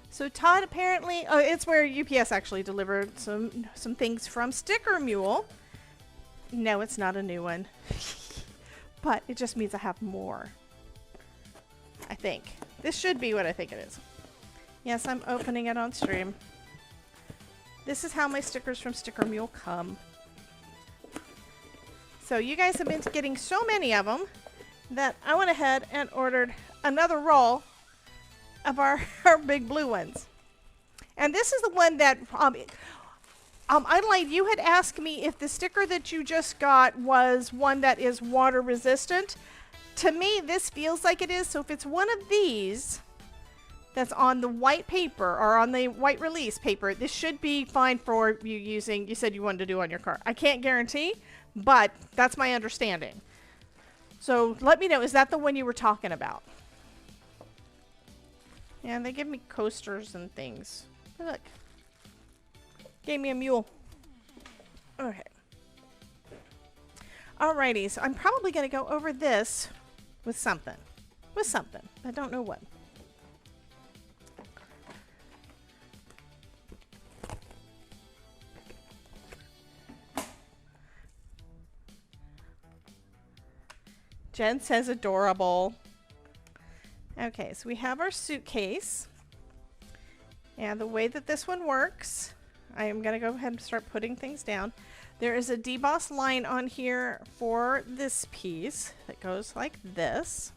So Todd apparently, oh, it's where UPS actually delivered some things from Sticker Mule. No, it's not a new one. But it just means I have more. I think. This should be what I think it is. Yes, I'm opening it on stream. This is how my stickers from Sticker Mule come. So you guys have been getting so many of them that I went ahead and ordered another roll of our big blue ones. And this is the one that, Adelaide, you had asked me if the sticker that you just got was one that is water resistant. To me, this feels like it is. So if it's one of these that's on the white paper or on the white release paper, this should be fine for you using, you said you wanted to do on your card. I can't guarantee, but that's my understanding. So let me know, is that the one you were talking about? Yeah, they give me coasters and things. Look. Gave me a mule. Okay. Alrighty, so I'm probably going to go over this with something. With something. I don't know what. Jen says adorable. Okay, so we have our suitcase. And the way that this one works, I am going to go ahead and start putting things down. There is a deboss line on here for this piece that goes like this.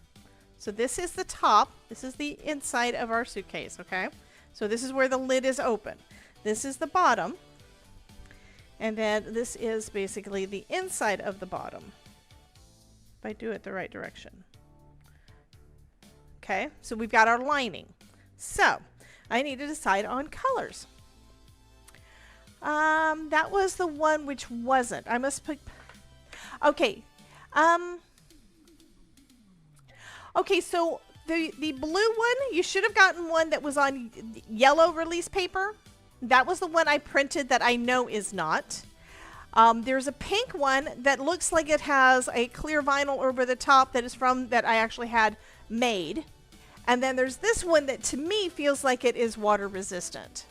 So this is the top. This is the inside of our suitcase, okay? So this is where the lid is open. This is the bottom. And then this is basically the inside of the bottom. If I do it the right direction. Okay, so we've got our lining. So I need to decide on colors. That was the one which wasn't. I must put. Okay. Okay, so the blue one, you should have gotten one that was on yellow release paper. That was the one I printed that I know is not. There's a pink one that looks like it has a clear vinyl over the top that is from that I actually had made. And then there's this one that to me feels like it is water resistant.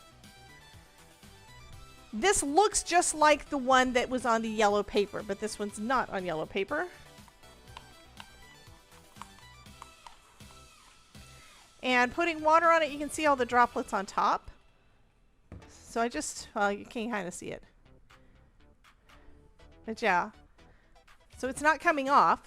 This looks just like the one that was on the yellow paper, but this one's not on yellow paper. And putting water on it, you can see all the droplets on top. So I just, well, you can kind of see it. But yeah. So it's not coming off.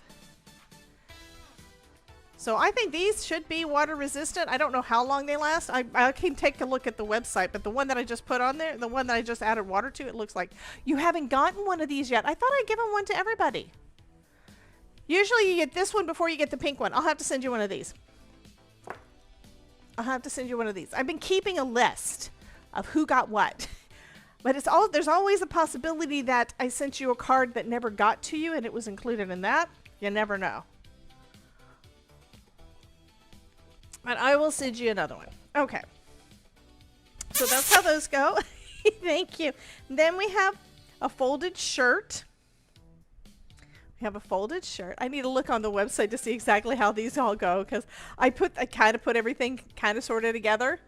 So I think these should be water resistant. I don't know how long they last. I can take a look at the website, but the one that I just put on there, the one that I just added water to, it looks like you haven't gotten one of these yet. I thought I'd given one to everybody. Usually you get this one before you get the pink one. I'll have to send you one of these. I'll have to send you one of these. I've been keeping a list of who got what. But it's all, there's always a possibility that I sent you a card that never got to you and it was included in that. You never know. But I will send you another one. Okay. So that's how those go. Thank you. Then we have a folded shirt. We have a folded shirt. I need to look on the website to see exactly how these all go, because I kind of put everything kind of sorted together.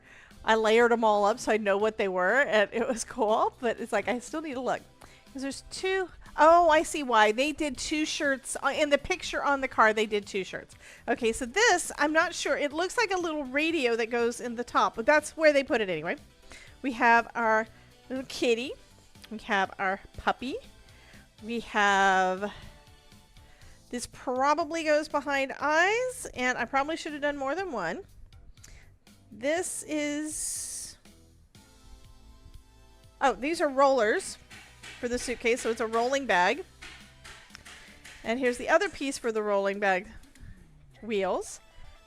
I layered them all up so I know what they were, and it was cool, but it's like I still need to look. Because there's two. Oh, I see why. They did 2 shirts. In the picture on the card, they did 2 shirts. Okay, so this, I'm not sure. It looks like a little radio that goes in the top, but that's where they put it anyway. We have our little kitty. We have our puppy. We have... This probably goes behind eyes, and I probably should have done more than one. This is... Oh, these are rollers for the suitcase, so it's a rolling bag. And here's the other piece for the rolling bag wheels.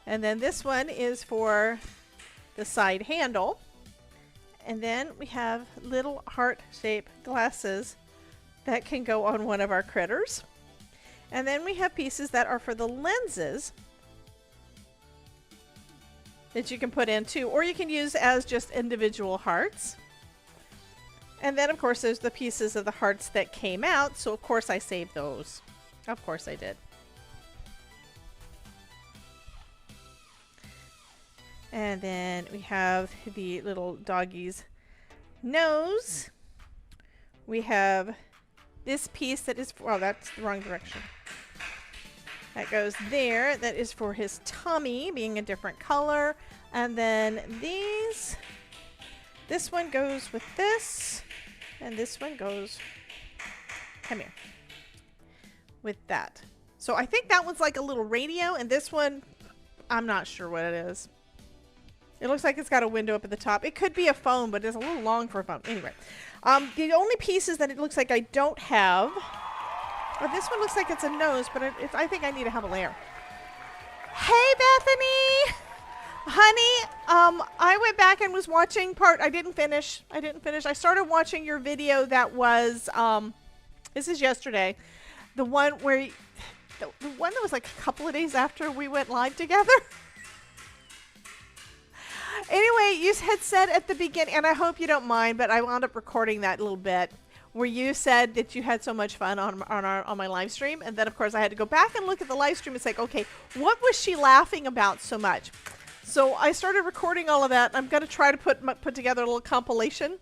And then this one is for the side handle. And then we have little heart-shaped glasses that can go on one of our critters. And then we have pieces that are for the lenses that you can put in too, or you can use as just individual hearts. And then of course there's the pieces of the hearts that came out, so of course I saved those. Of course I did. And then we have the little doggy's nose. We have this piece that is, oh, that's the wrong direction. That goes there. That is for his tummy being a different color. And then these, this one goes with this. And this one goes, come here, with that. So I think that one's like a little radio. And this one, I'm not sure what it is. It looks like it's got a window up at the top. It could be a phone, but it's a little long for a phone. Anyway, the only pieces that it looks like I don't have. Oh, this one looks like it's a nose, but I think I need to have a layer. Hey, Bethany! Honey, I went back and was watching I didn't finish. I started watching your video that was, this is yesterday. The one where, the one that was like a couple of days after we went live together. Anyway, you had said at the beginning, and I hope you don't mind, but I wound up recording that little bit where you said that you had so much fun on my live stream, and then of course I had to go back and look at the live stream and say, okay, what was she laughing about so much? So I started recording all of that. And I'm going to try to put together a little compilation.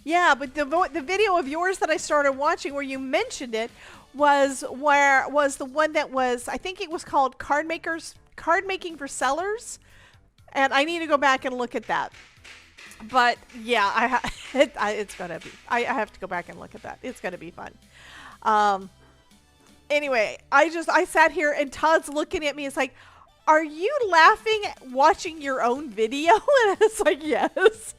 Yeah, but the video of yours that I started watching where you mentioned it was the one that was, I think it was called Card Making for Sellers. And I need to go back and look at that. But yeah, it's gonna be. I have to go back and look at that. It's gonna be fun. Anyway, I sat here and Todd's looking at me. It's like, are you laughing watching your own video? And it's like, yes.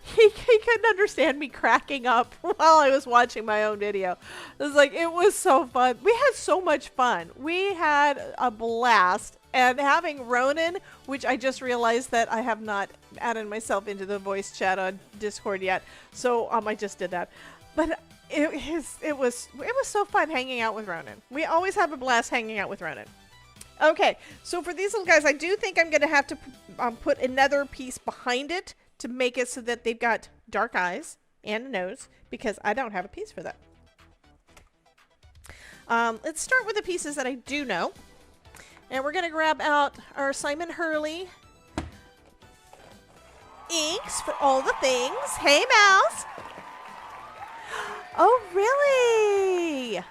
He couldn't understand me cracking up while I was watching my own video. It was like, it was so fun. We had so much fun. We had a blast. And having Ronan, which I just realized that I have not added myself into the voice chat on Discord yet. So I just did that. But it was so fun hanging out with Ronan. We always have a blast hanging out with Ronan. Okay, so for these little guys, I do think I'm going to have to put another piece behind it to make it so that they've got dark eyes and a nose, because I don't have a piece for that. Let's start with the pieces that I do know. And we're going to grab out our Simon Hurley inks for all the things. Hey, Mouse. Oh, really?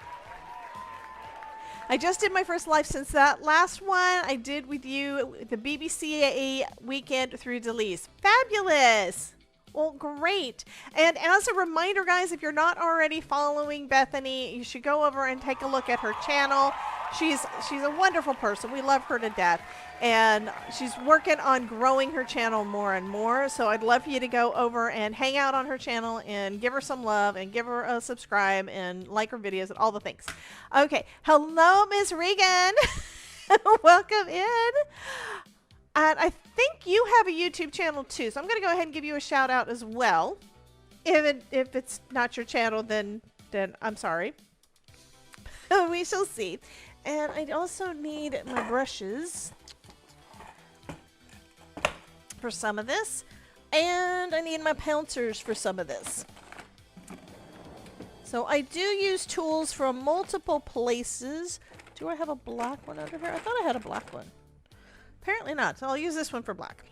I just did my first live since that last one I did with you, the BBC weekend through Delise. Fabulous. Well, great. And as a reminder, guys, if you're not already following Bethany, you should go over and take a look at her channel. She's a wonderful person. We love her to death. And she's working on growing her channel more and more. So I'd love for you to go over and hang out on her channel and give her some love and give her a subscribe and like her videos and all the things. Okay. Hello, Ms. Regan. Welcome in. And I think you have a YouTube channel too. So I'm going to go ahead and give you a shout out as well. If it's not your channel, then I'm sorry. We shall see. And I also need my brushes for some of this. And I need my pouncers for some of this. So I do use tools from multiple places. Do I have a black one under here? I thought I had a black one. Apparently not, so I'll use this one for black.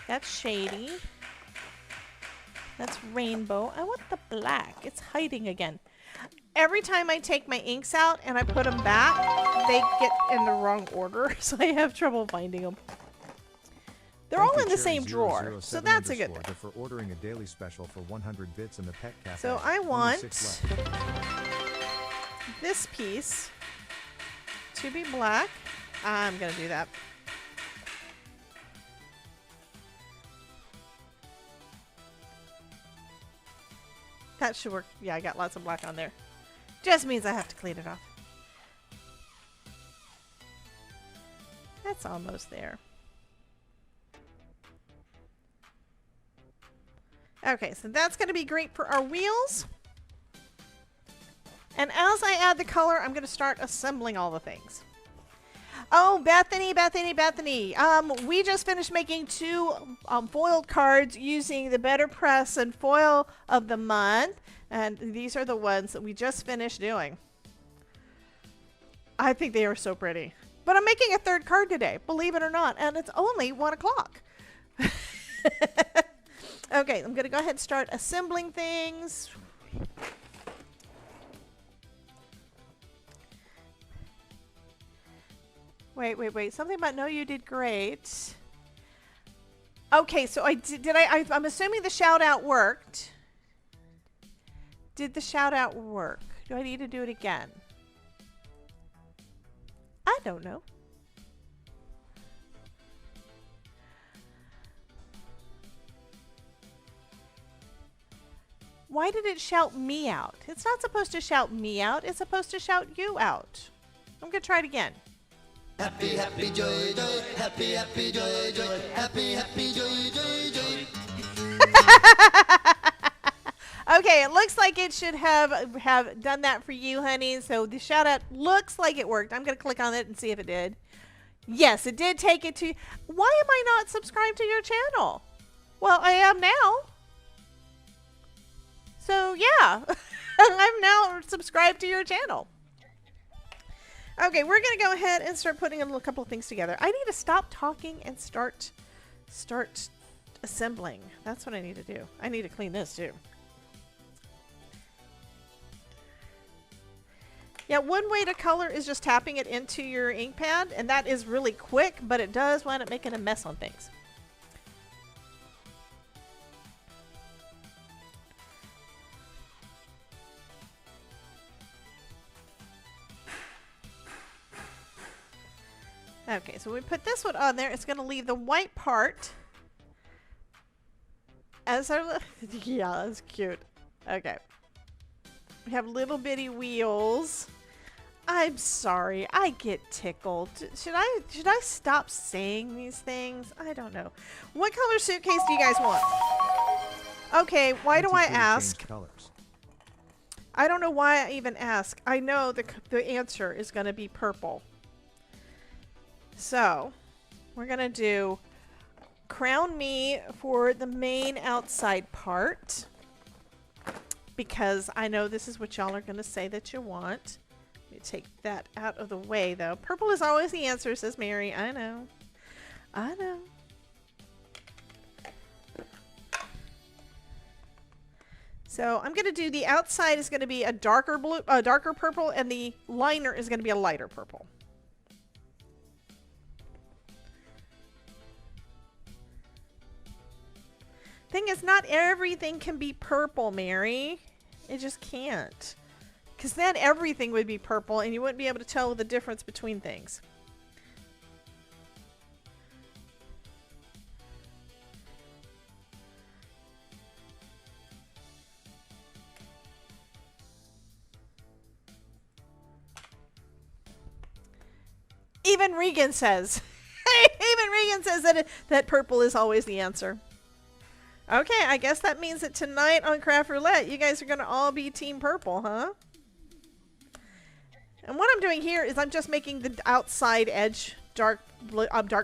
That's shady. That's rainbow. I want the black. It's hiding again. Every time I take my inks out and I put them back, they get in the wrong order, so I have trouble finding them. They're all in the same drawer, so that's a good thing. For ordering a daily special for 100 bits in the pet cafe. So I want this piece to be black. I'm going to do that. That should work. Yeah, I got lots of black on there. Just means I have to clean it off. That's almost there. Okay, so that's going to be great for our wheels. And as I add the color, I'm going to start assembling all the things. Oh, Bethany. We just finished making 2 foiled cards using the BetterPress and foil of the month. And these are the ones that we just finished doing. I think they are so pretty. But I'm making a 3rd card today, believe it or not. And it's only 1 o'clock. Okay, I'm going to go ahead and start assembling things. Wait. Something about no, you did great. Okay, so I'm assuming the shout out worked. Did the shout out work? Do I need to do it again? I don't know. Why did it shout me out? It's not supposed to shout me out. It's supposed to shout you out. I'm going to try it again. Happy, happy, joy, joy. Happy, happy, joy, joy. Happy, happy, joy, joy, joy. Okay, it looks like it should have done that for you, honey. So the shout out looks like it worked. I'm going to click on it and see if it did. Yes, it did take it to... Why am I not subscribed to your channel? Well, I am now. So yeah, I'm now subscribed to your channel. Okay, we're going to go ahead and start putting a couple of things together. I need to stop talking and start assembling. That's what I need to do. I need to clean this too. Yeah, one way to color is just tapping it into your ink pad, and that is really quick, but it does wind up making a mess on things. Okay, so we put this one on there. It's going to leave the white part as our... Yeah, that's cute. Okay. We have little bitty wheels. I'm sorry. I get tickled. Should I stop saying these things? I don't know. What color suitcase do you guys want? Okay, why do I ask? I don't know why I even ask. I know the answer is going to be purple. So, we're going to do Crown Me for the main outside part, because I know this is what y'all are going to say that you want. Let me take that out of the way, though. Purple is always the answer, says Mary. I know. I know. So, I'm going to do the outside is going to be a darker blue, darker purple, and the liner is going to be a lighter purple. Thing is, not everything can be purple, Mary. It just can't. Because then everything would be purple and you wouldn't be able to tell the difference between things. Even Regan says. Even Regan says that purple is always the answer. Okay, I guess that means that tonight on Craft Roulette, you guys are going to all be Team Purple, huh? And what I'm doing here is I'm just making the outside edge dark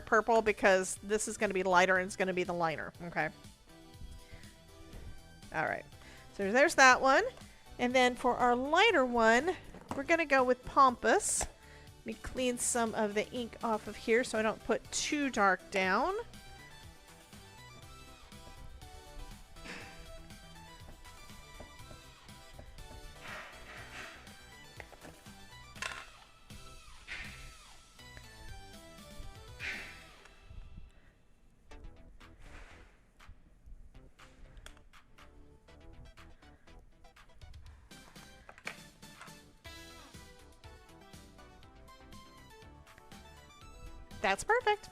purple, because this is going to be lighter and it's going to be the liner. Okay. All right. So there's that one. And then for our lighter one, we're going to go with Pompous. Let me clean some of the ink off of here so I don't put too dark down. That's perfect.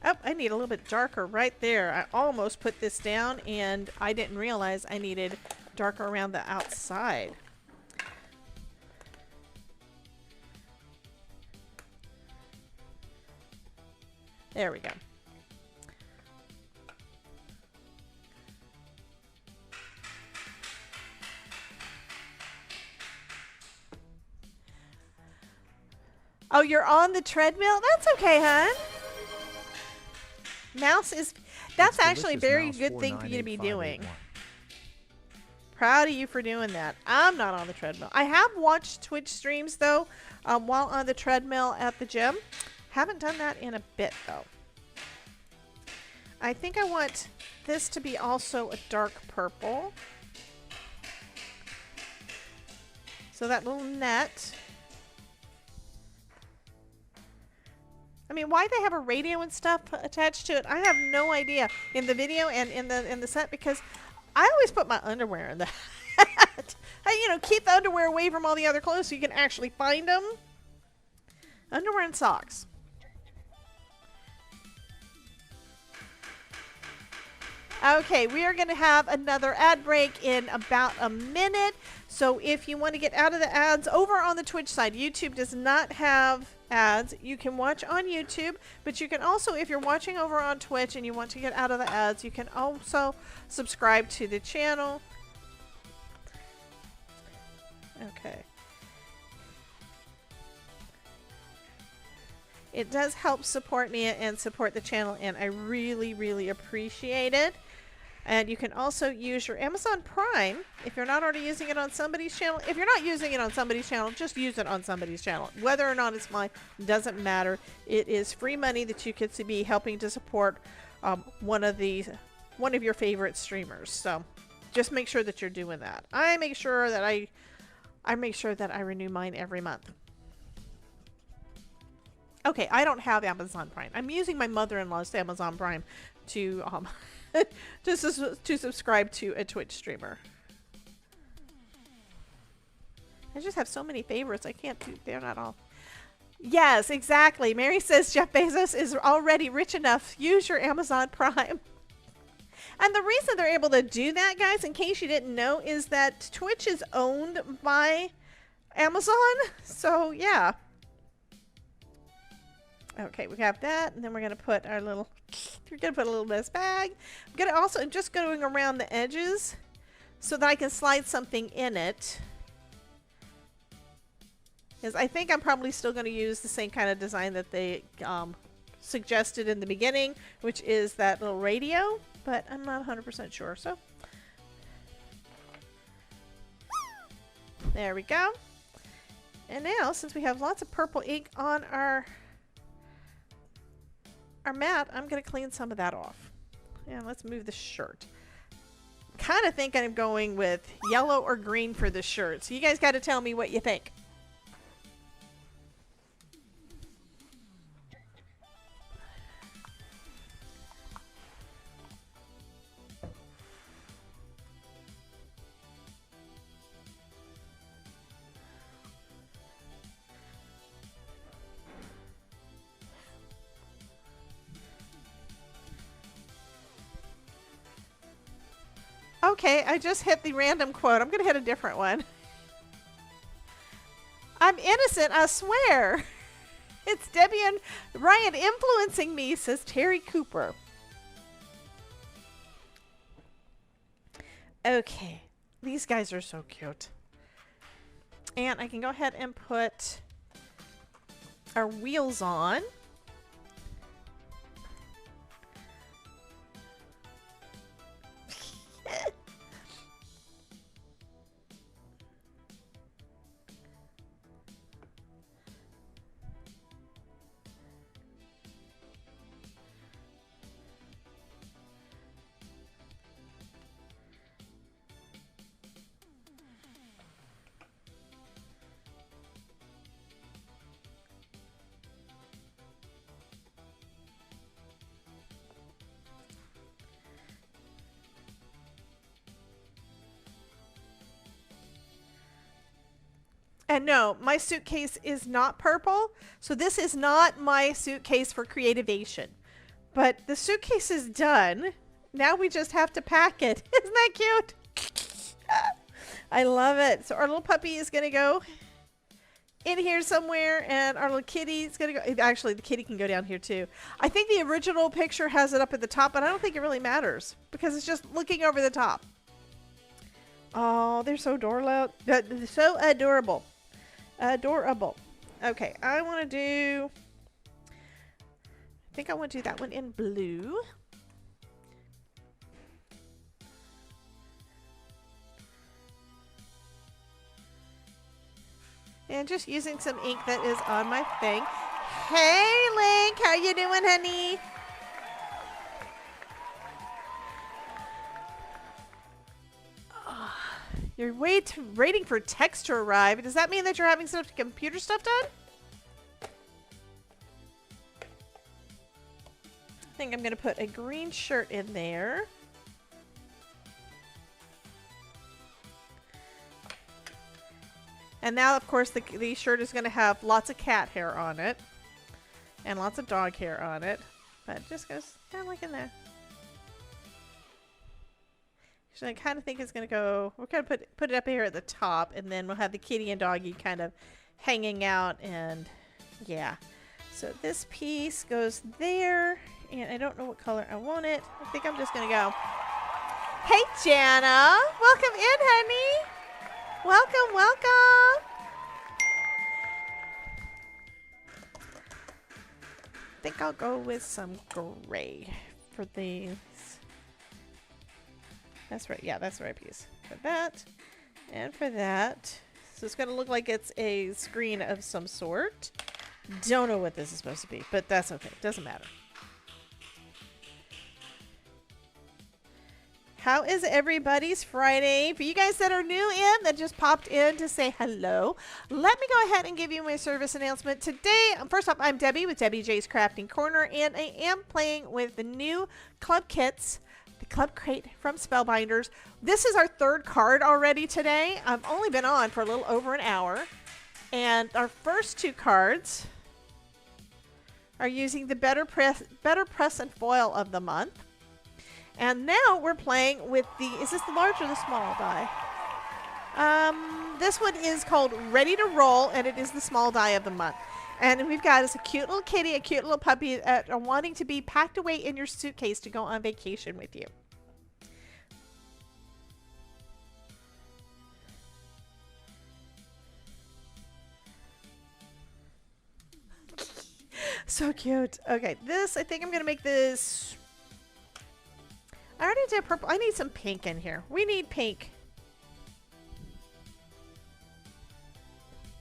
Oh, I need a little bit darker right there. I almost put this down and I didn't realize I needed darker around the outside. There we go. Oh, you're on the treadmill? That's okay, hon. Mouse is... That's actually a very good thing for you to be doing. Proud of you for doing that. I'm not on the treadmill. I have watched Twitch streams, though, while on the treadmill at the gym. Haven't done that in a bit, though. I think I want this to be also a dark purple. So that little net... I mean, why they have a radio and stuff attached to it, I have no idea in the video and in the set, because I always put my underwear in that. You know, keep the underwear away from all the other clothes so you can actually find them. Underwear and socks. Okay, we are going to have another ad break in about a minute. So if you want to get out of the ads over on the Twitch side, YouTube does not have ads. You can watch on YouTube, but you can also, if you're watching over on Twitch and you want to get out of the ads, you can also subscribe to the channel. Okay. It does help support me and support the channel, and I really, really appreciate it. And you can also use your Amazon Prime if you're not already using it on somebody's channel. If you're not using it on somebody's channel, just use it on somebody's channel. Whether or not it's mine doesn't matter. It is free money that you could be helping to support one of your favorite streamers. So just make sure that you're doing that. I make sure that I renew mine every month. Okay, I don't have Amazon Prime. I'm using my mother-in-law's Amazon Prime to to subscribe to a Twitch streamer. I just have so many favorites. I can't do. They're not all. Yes, exactly. Mary says Jeff Bezos is already rich enough. Use your Amazon Prime. And the reason they're able to do that, guys, in case you didn't know, is that Twitch is owned by Amazon. So yeah. Okay, we have that, and then we're gonna put our little. We're gonna put a little in this bag. I'm gonna also just going around the edges so that I can slide something in it. Because I think I'm probably still gonna use the same kind of design that they suggested in the beginning, which is that little radio, but I'm not 100% sure. So there we go. And now, since we have lots of purple ink on our mat, I'm going to clean some of that off. Yeah, let's move the shirt. Kind of think I'm going with yellow or green for the shirt. So you guys got to tell me what you think. Okay, I just hit the random quote. I'm going to hit a different one. I'm innocent, I swear. It's Debbie and Ryan influencing me, says Terry Cooper. Okay, these guys are so cute. And I can go ahead and put our wheels on. And no, my suitcase is not purple, so this is not my suitcase for creativation. But the suitcase is done. Now we just have to pack it. Isn't that cute? I love it. So our little puppy is going to go in here somewhere, and our little kitty is going to go. Actually, the kitty can go down here too. I think the original picture has it up at the top, but I don't think it really matters because it's just looking over the top. Oh, they're so adorable. So adorable. Adorable. Okay, I want to do... I think I want to do that one in blue. And just using some ink that is on my thing. Hey, Link! How you doing, honey? You're waiting for text to arrive. Does that mean that you're having some computer stuff done? I think I'm going to put a green shirt in there. And now, of course, the shirt is going to have lots of cat hair on it. And lots of dog hair on it. But it just goes kind of like in there. So I kind of think it's going to go, we're going to put it up here at the top, and then we'll have the kitty and doggy kind of hanging out, and yeah. So this piece goes there, and I don't know what color I want it. I think I'm just going to go. Hey, Jana. Welcome in, honey. Welcome, welcome. I think I'll go with some gray for these. That's right. Yeah, that's the right piece. For that and for that. So it's going to look like it's a screen of some sort. Don't know what this is supposed to be, but that's okay. Doesn't matter. How is everybody's Friday? For you guys that are new in, that just popped in to say hello, let me go ahead and give you my service announcement. Today, first off, I'm Debbie with Debbie J's Crafting Corner, and I am playing with the new club kits. The Club Crate from Spellbinders. This is our third card already today. I've only been on for a little over an hour. And our first two cards are using the BetterPress and Foil of the month. And now we're playing with the, is this the large or the small die? This one is called Ready to Roll, and it is the small die of the month. And we've got us a cute little kitty, a cute little puppy wanting to be packed away in your suitcase to go on vacation with you. So cute. Okay, this, I think I'm going to make this. I already did purple. I need some pink in here. We need pink.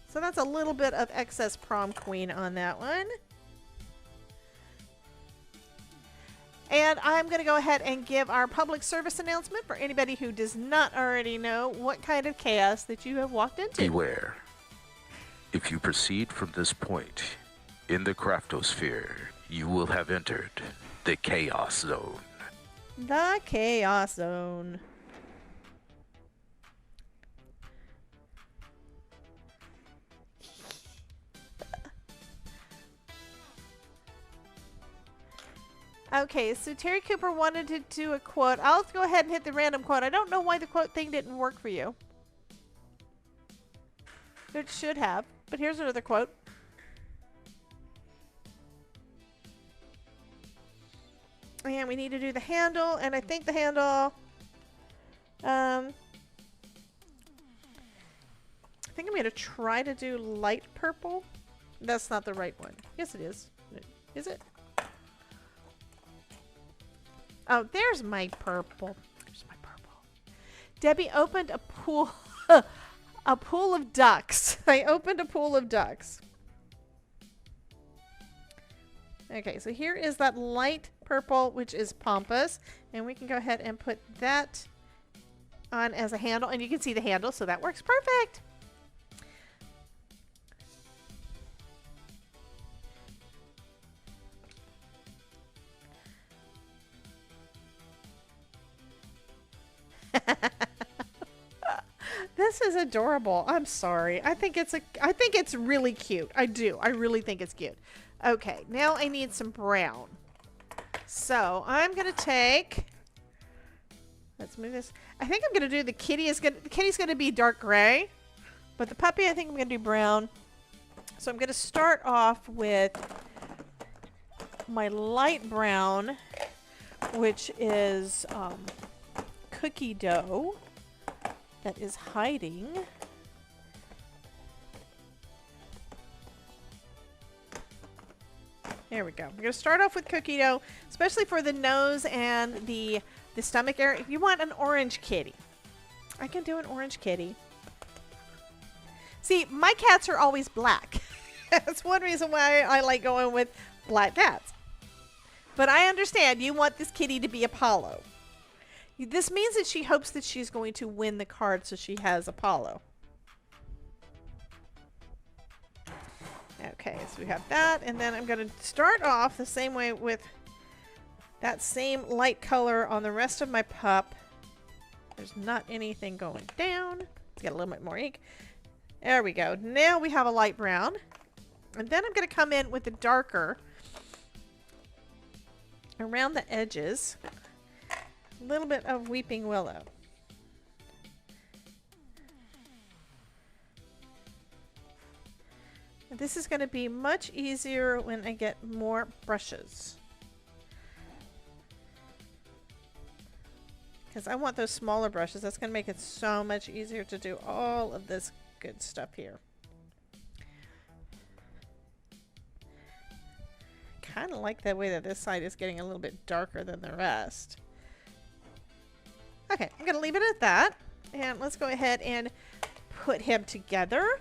So that's a little bit of excess prom queen on that one. And I'm going to go ahead and give our public service announcement for anybody who does not already know what kind of chaos that you have walked into. Beware. If you proceed from this point in the craftosphere, you will have entered the chaos zone. The chaos zone. Okay, so Terry Cooper wanted to do a quote. I'll go ahead and hit the random quote. I don't know why the quote thing didn't work for you. It should have, but here's another quote. And we need to do the handle, and I think the handle... think I'm going to try to do light purple. That's not the right one. Yes, it is. Is it? Oh, there's my purple. There's my purple. Debbie opened a pool, a pool of ducks. I opened a pool of ducks. Okay, so here is that light purple, which is Pampas. And we can go ahead and put that on as a handle. And you can see the handle, so that works perfect. This is adorable. I'm sorry. I think it's really cute. I do. I really think it's cute. Okay, now I need some brown. So I'm gonna take. Let's move this. I think I'm gonna do the kitty. The kitty's gonna be dark gray, but the puppy I think I'm gonna do brown. So I'm gonna start off with my light brown, which is cookie dough that is hiding. There we go. We're going to start off with cookie dough, especially for the nose and the stomach area. If you want an orange kitty, I can do an orange kitty. See, my cats are always black. That's one reason why I like going with black cats. But I understand you want this kitty to be Apollo. This means that she hopes that she's going to win the card, so she has Apollo. Okay, so we have that, and then I'm going to start off the same way with that same light color on the rest of my pup. There's not anything going down. Let's get a little bit more ink. There we go. Now we have a light brown. And then I'm going to come in with the darker around the edges. A little bit of Weeping Willow. And this is going to be much easier when I get more brushes. Because I want those smaller brushes. That's going to make it so much easier to do all of this good stuff here. Kind of like the way that this side is getting a little bit darker than the rest. Okay, I'm going to leave it at that. And let's go ahead and put him together.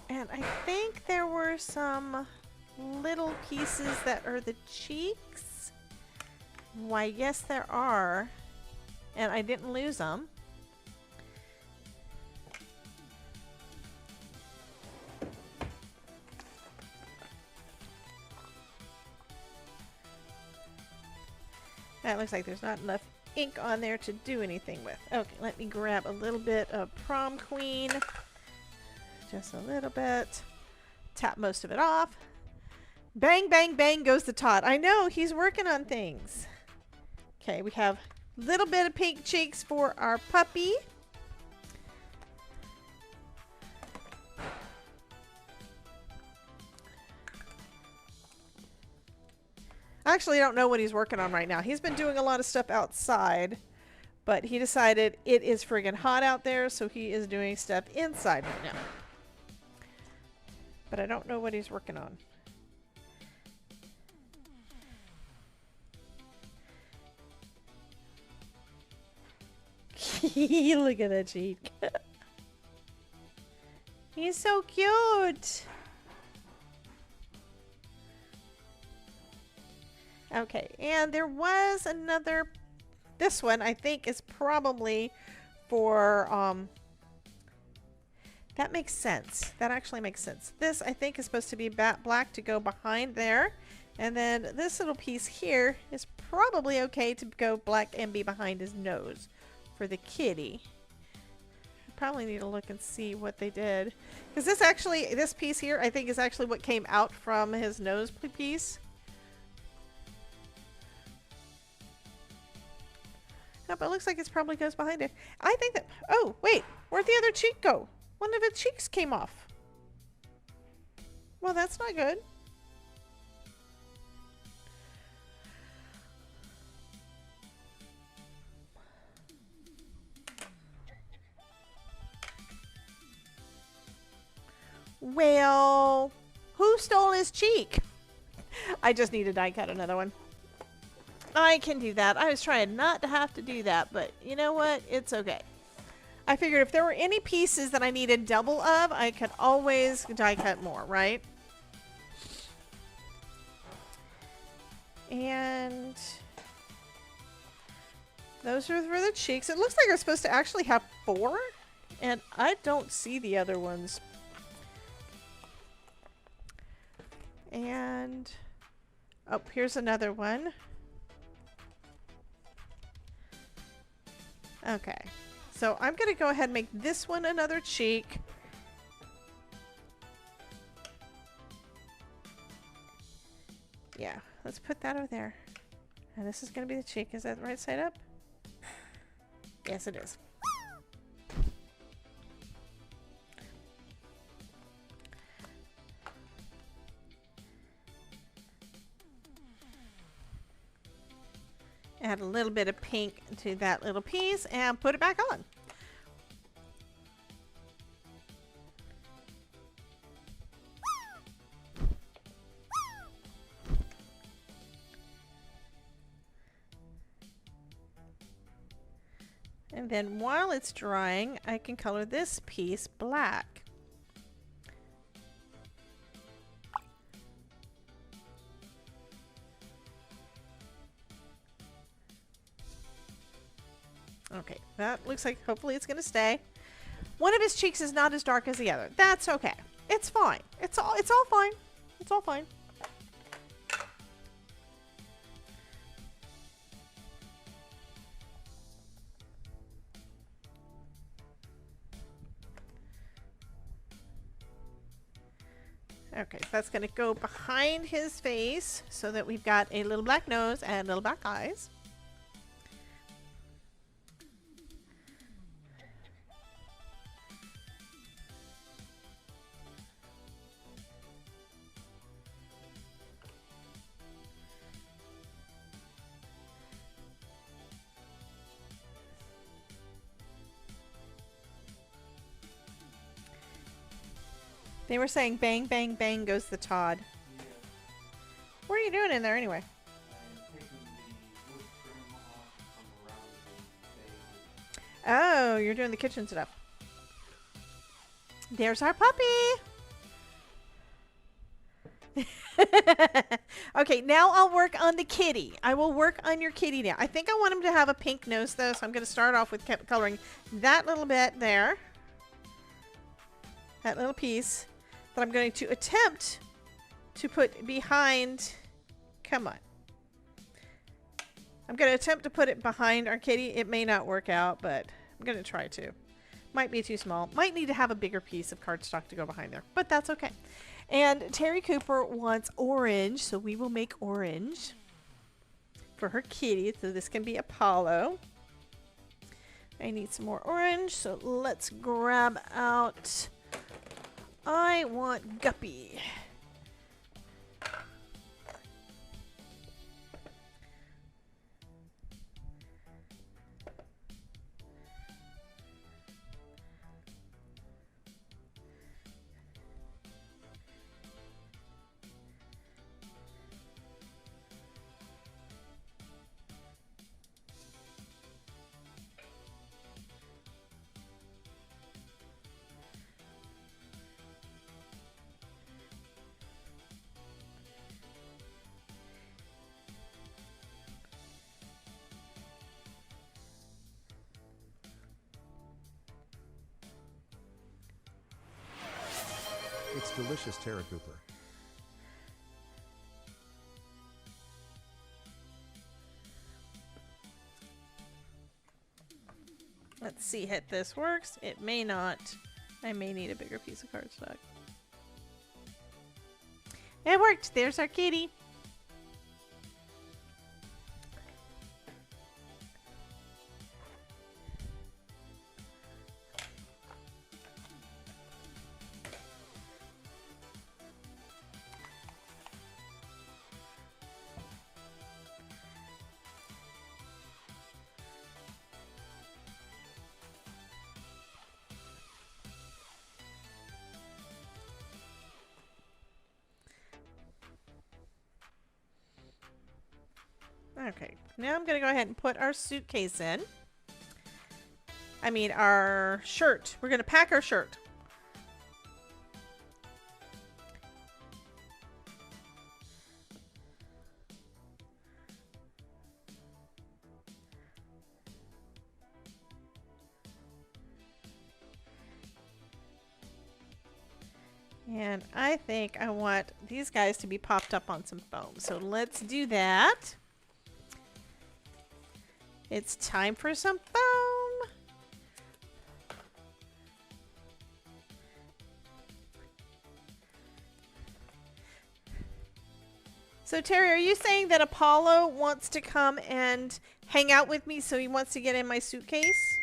And I think there were some little pieces that are the cheeks. Why, yes, there are. And I didn't lose them. That looks like there's not enough ink on there to do anything with. Okay, let me grab a little bit of Prom Queen. Just a little bit. Tap most of it off. Bang, bang, bang goes the tot. I know, he's working on things. Okay, we have a little bit of pink cheeks for our puppy. I actually don't know what he's working on right now. He's been doing a lot of stuff outside, but he decided it is friggin' hot out there, so he is doing stuff inside right now. But I don't know what he's working on. Look at that cheek. He's so cute. Okay, and there was another. This one I think is probably for that makes sense. That actually makes sense. This I think is supposed to be black to go behind there, And then this little piece here is probably okay to go black and be behind his nose for the kitty. I probably need to look and see what they did. Because this piece here, I think is actually what came out from his nose piece. No, but it looks like it probably goes behind it. I think that, oh, wait, where'd the other cheek go? One of its cheeks came off. Well, that's not good. Well, who stole his cheek? I just need to die cut another one. I can do that. I was trying not to have to do that, but you know what? It's okay. I figured if there were any pieces that I needed double of, I could always die cut more, right? And those are for the cheeks. It looks like they're supposed to actually have 4, and I don't see the other ones. And, oh, here's another one. Okay, so I'm going to go ahead and make this one another cheek. Yeah, let's put that over there. And this is going to be the cheek. Is that the right side up? Yes, it is. Add a little bit of pink to that little piece and put it back on. And then while it's drying, I can color this piece black. Okay, that looks like hopefully it's going to stay. One of his cheeks is not as dark as the other. That's okay. It's fine. It's all fine. It's all fine. Okay, so that's going to go behind his face so that we've got a little black nose and little black eyes. They were saying bang, bang, bang goes the Todd. Yeah. What are you doing in there anyway? Oh, you're doing the kitchen stuff. There's our puppy. Okay, now I'll work on the kitty. I will work on your kitty now. I think I want him to have a pink nose though, so I'm going to start off with coloring that little bit there. That little piece. That I'm going to attempt to put behind. Come on. I'm going to attempt to put it behind our kitty. It may not work out, but I'm going to try to. Might be too small. Might need to have a bigger piece of cardstock to go behind there, but that's okay. And Terry Cooper wants orange, so we will make orange for her kitty. So this can be Apollo. I need some more orange, so let's grab out... I want Guppy. It's delicious, Terra Cooper. see if this works. It may not. I may need a bigger piece of cardstock. It worked. There's our kitty. Okay, now I'm going to go ahead and put our suitcase in. I mean, our shirt. We're going to pack our shirt. And I think I want these guys to be popped up on some foam. So let's do that. It's time for some foam. So Terry, are you saying that Apollo wants to come and hang out with me, so he wants to get in my suitcase?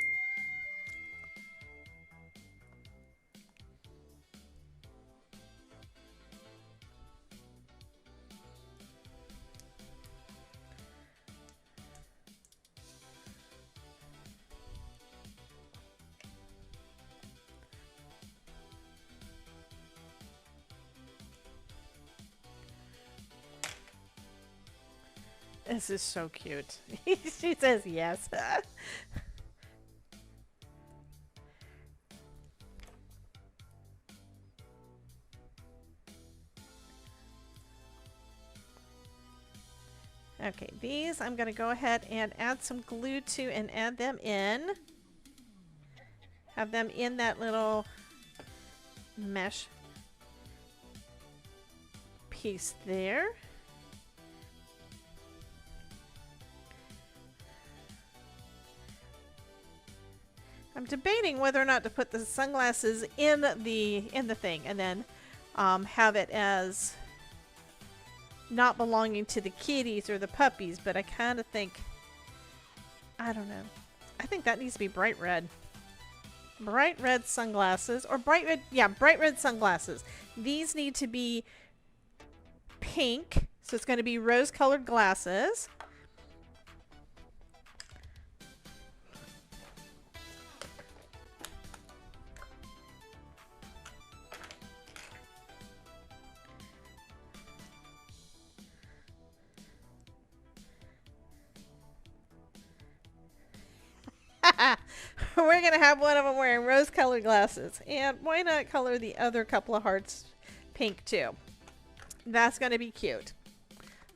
This is so cute. She says yes. Okay, these I'm going to go ahead and add some glue to and add them in. Have them in that little mesh piece there. I'm debating whether or not to put the sunglasses in the thing and then have it as not belonging to the kitties or the puppies, but I kind of think, I don't know. I think that needs to be bright red. Bright red sunglasses, or bright red, yeah, bright red sunglasses. These need to be pink, so it's going to be rose-colored glasses. We're going to have one of them wearing rose-colored glasses. And why not color the other couple of hearts pink, too? That's going to be cute.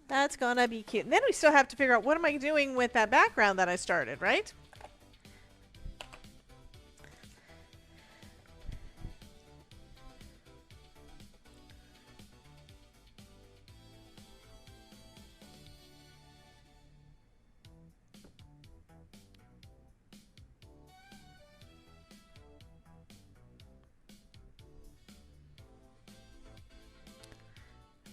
That's going to be cute. And then we still have to figure out what am I doing with that background that I started, right?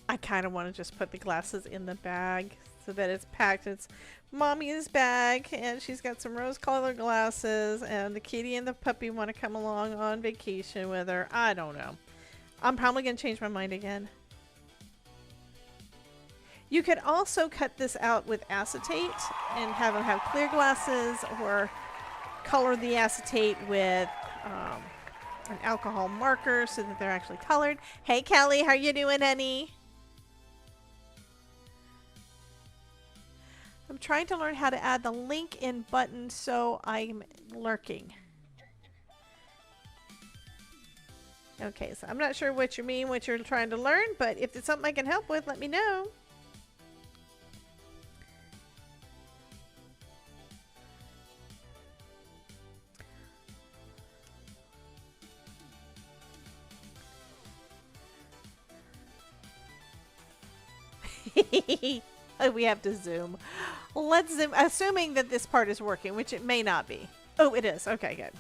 I kind of want to just put the glasses in the bag so that it's packed. It's mommy's bag, and she's got some rose-colored glasses, and the kitty and the puppy want to come along on vacation with her. I don't know. I'm probably going to change my mind again. You could also cut this out with acetate and have them have clear glasses, or color the acetate with an alcohol marker so that they're actually colored. Hey, Kelly, how you doing, honey? I'm trying to learn how to add the link in button, so I'm lurking. Okay, so I'm not sure what you mean, what you're trying to learn, but if it's something I can help with, let me know. We have to zoom. Let's zoom, assuming that this part is working, which it may not be. Oh, it is. Okay, good.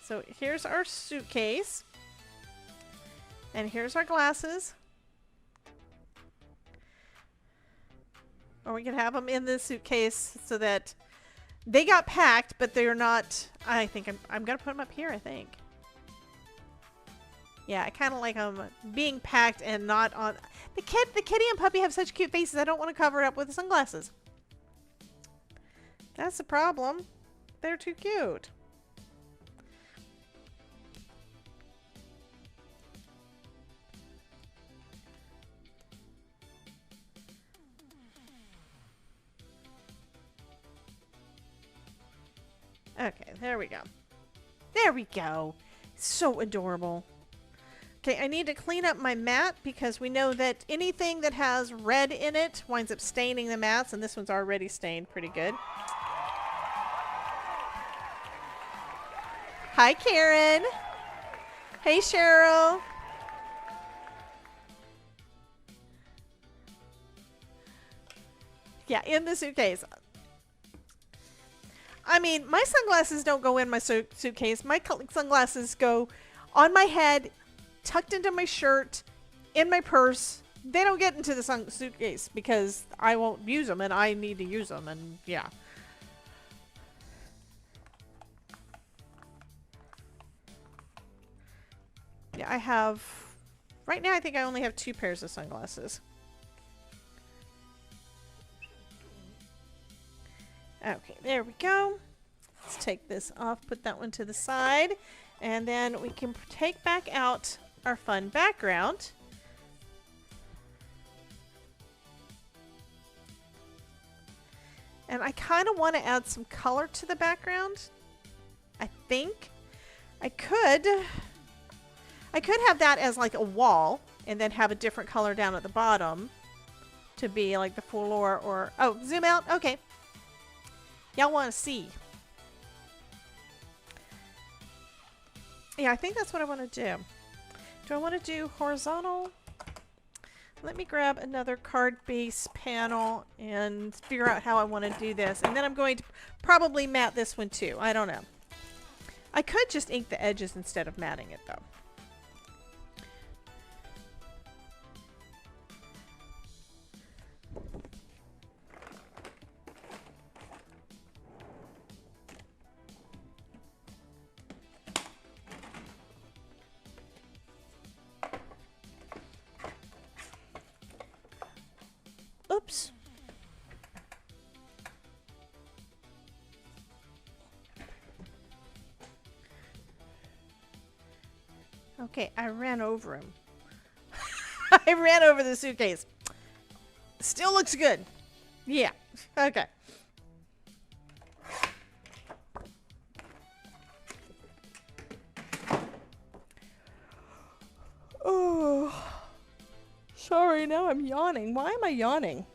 So here's our suitcase. And here's our glasses. Or we can have them in the suitcase so that they got packed, but they're not. I think I'm going to put them up here, I think. Yeah, I kind of like them being packed and not on. The kitty and puppy have such cute faces. I don't want to cover it up with the sunglasses. That's the problem. They're too cute. Okay, there we go. There we go. So adorable. Okay, I need to clean up my mat because we know that anything that has red in it winds up staining the mats, and this one's already stained pretty good. Hi, Karen. Hey, Cheryl. Yeah, in the suitcase. I mean, my sunglasses don't go in my suitcase. My sunglasses go on my head, tucked into my shirt, in my purse. They don't get into the suitcase because I won't use them and I need to use them, and yeah. Yeah, I have, right now I think I only have 2 pairs of sunglasses. Okay, there we go. Let's take this off, put that one to the side, and then we can take back out our fun background. And I kind of want to add some color to the background. I think I could have that as like a wall and then have a different color down at the bottom to be like the floor, or oh, zoom out. Okay. Y'all want to see. Yeah, I think that's what I want to do. Do I want to do horizontal? Let me grab another card base panel and figure out how I want to do this. And then I'm going to probably mat this one too. I don't know. I could just ink the edges instead of matting it though. Oops. Okay, I ran over him. I ran over the suitcase. Still looks good. Yeah. Okay. Oh. Sorry, now I'm yawning. Why am I yawning?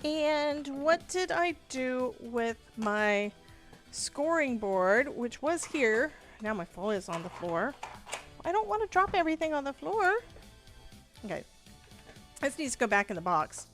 And what did I do with my scoring board, which was here? Now my phone is on the floor. I don't want to drop everything on the floor. Okay. This needs to go back in the box.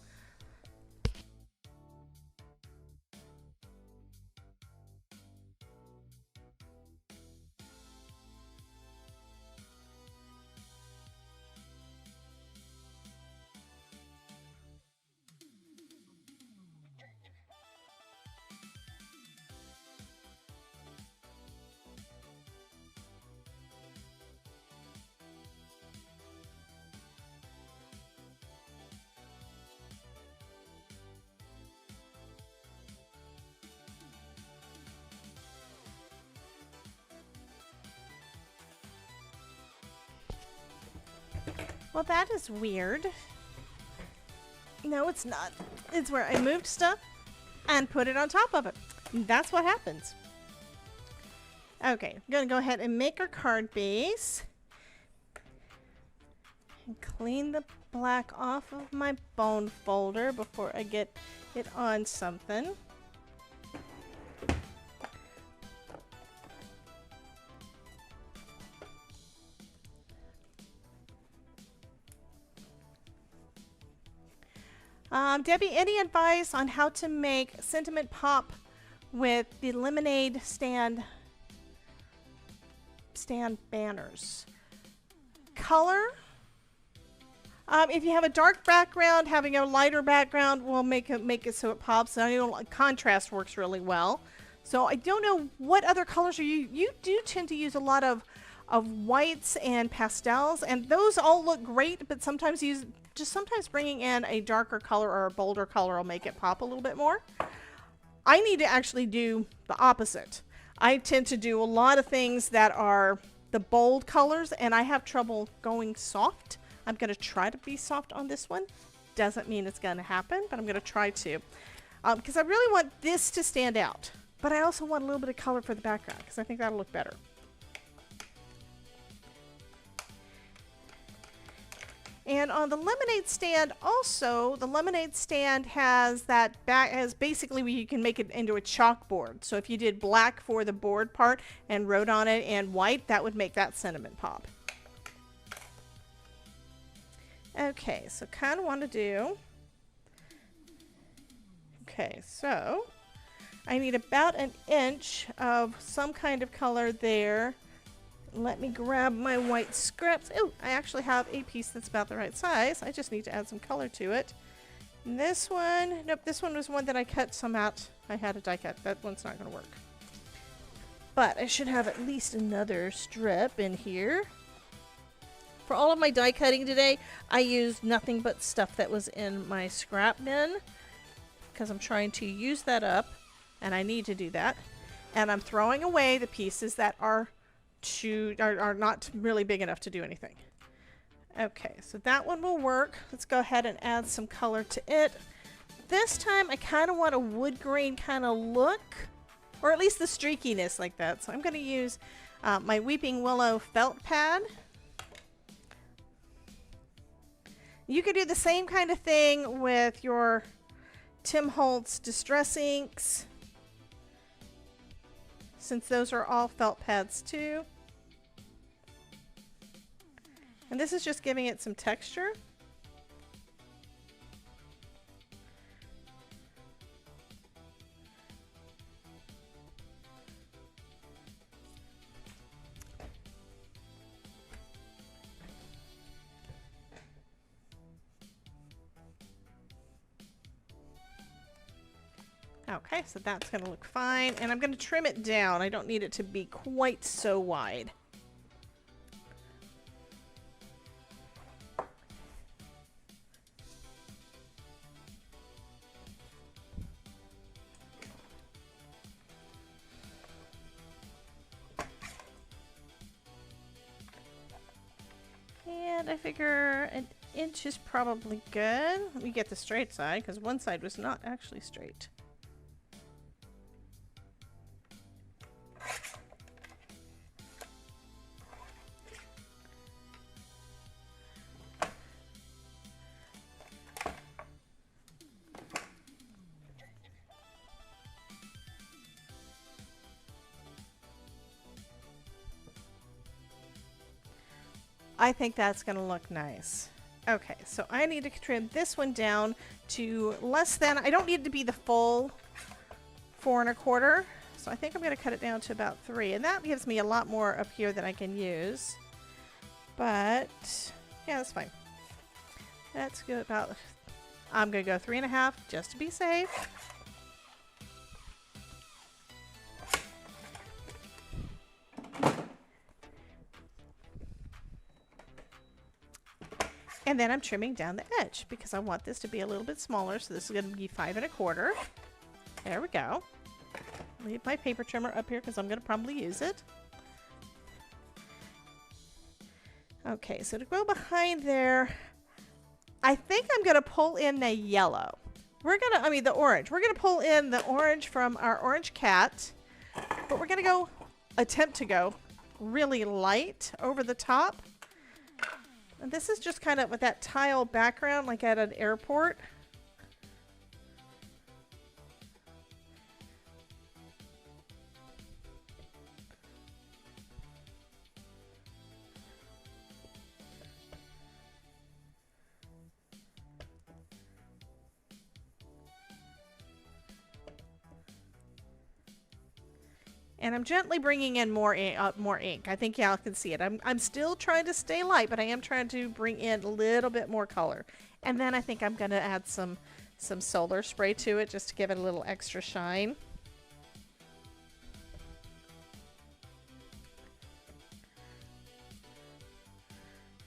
Well, that is weird. No, it's not. It's where I moved stuff and put it on top of it. That's what happens. Okay, I'm going to go ahead and make our card base. And clean the black off of my bone folder before I get it on something. Debbie, any advice on how to make sentiment pop with the lemonade stand banners? Color. If you have a dark background, having a lighter background will make it so it pops. And I know contrast works really well. So I don't know what other colors are you do tend to use a lot of whites and pastels, and those all look great, but sometimes bringing in a darker color or a bolder color will make it pop a little bit more. I need to actually do the opposite. I tend to do a lot of things that are the bold colors, and I have trouble going soft. I'm going to try to be soft on this one. Doesn't mean it's going to happen, but I'm going to try to. Because I really want this to stand out. But I also want a little bit of color for the background, because I think that'll look better. And on the lemonade stand also, the lemonade stand has that back, has basically where you can make it into a chalkboard. So if you did black for the board part and wrote on it in white, that would make that sentiment pop. Okay, so kind of want to do, okay, so I need about an inch of some kind of color there. Let me grab my white scraps. Oh, I actually have a piece that's about the right size. I just need to add some color to it. And this one, nope, this one was one that I cut some out. I had a die cut. That one's not going to work. But I should have at least another strip in here. For all of my die cutting today, I used nothing but stuff that was in my scrap bin, because I'm trying to use that up, and I need to do that. And I'm throwing away the pieces that are not really big enough to do anything. Okay, so that one will work. Let's go ahead and add some color to it. This time I kind of want a wood grain kind of look, or at least the streakiness like that. So I'm going to use my Weeping Willow felt pad. You could do the same kind of thing with your Tim Holtz Distress Inks, since those are all felt pads too. And this is just giving it some texture. Okay, so that's going to look fine. And I'm going to trim it down. I don't need it to be quite so wide. And I figure an inch is probably good. Let me get the straight side, because one side was not actually straight. I think that's going to look nice. Okay, so I need to trim this one down to less than, I don't need it to be the full 4 1/4. So I think I'm going to cut it down to about 3. And that gives me a lot more up here that I can use. But, yeah, that's fine. Let's go about, I'm going to go 3 1/2 just to be safe. And then I'm trimming down the edge because I want this to be a little bit smaller. So this is going to be 5 1/4. There we go. Leave my paper trimmer up here because I'm going to probably use it. Okay, so to go behind there, I think I'm going to pull in the yellow. The orange. We're going to pull in the orange from our orange cat, but we're going to attempt to go really light over the top. And this is just kind of with that tile background, like at an airport. And I'm gently bringing in more ink. I think y'all can see it. I'm still trying to stay light, but I am trying to bring in a little bit more color. And then I think I'm going to add some solar spray to it just to give it a little extra shine.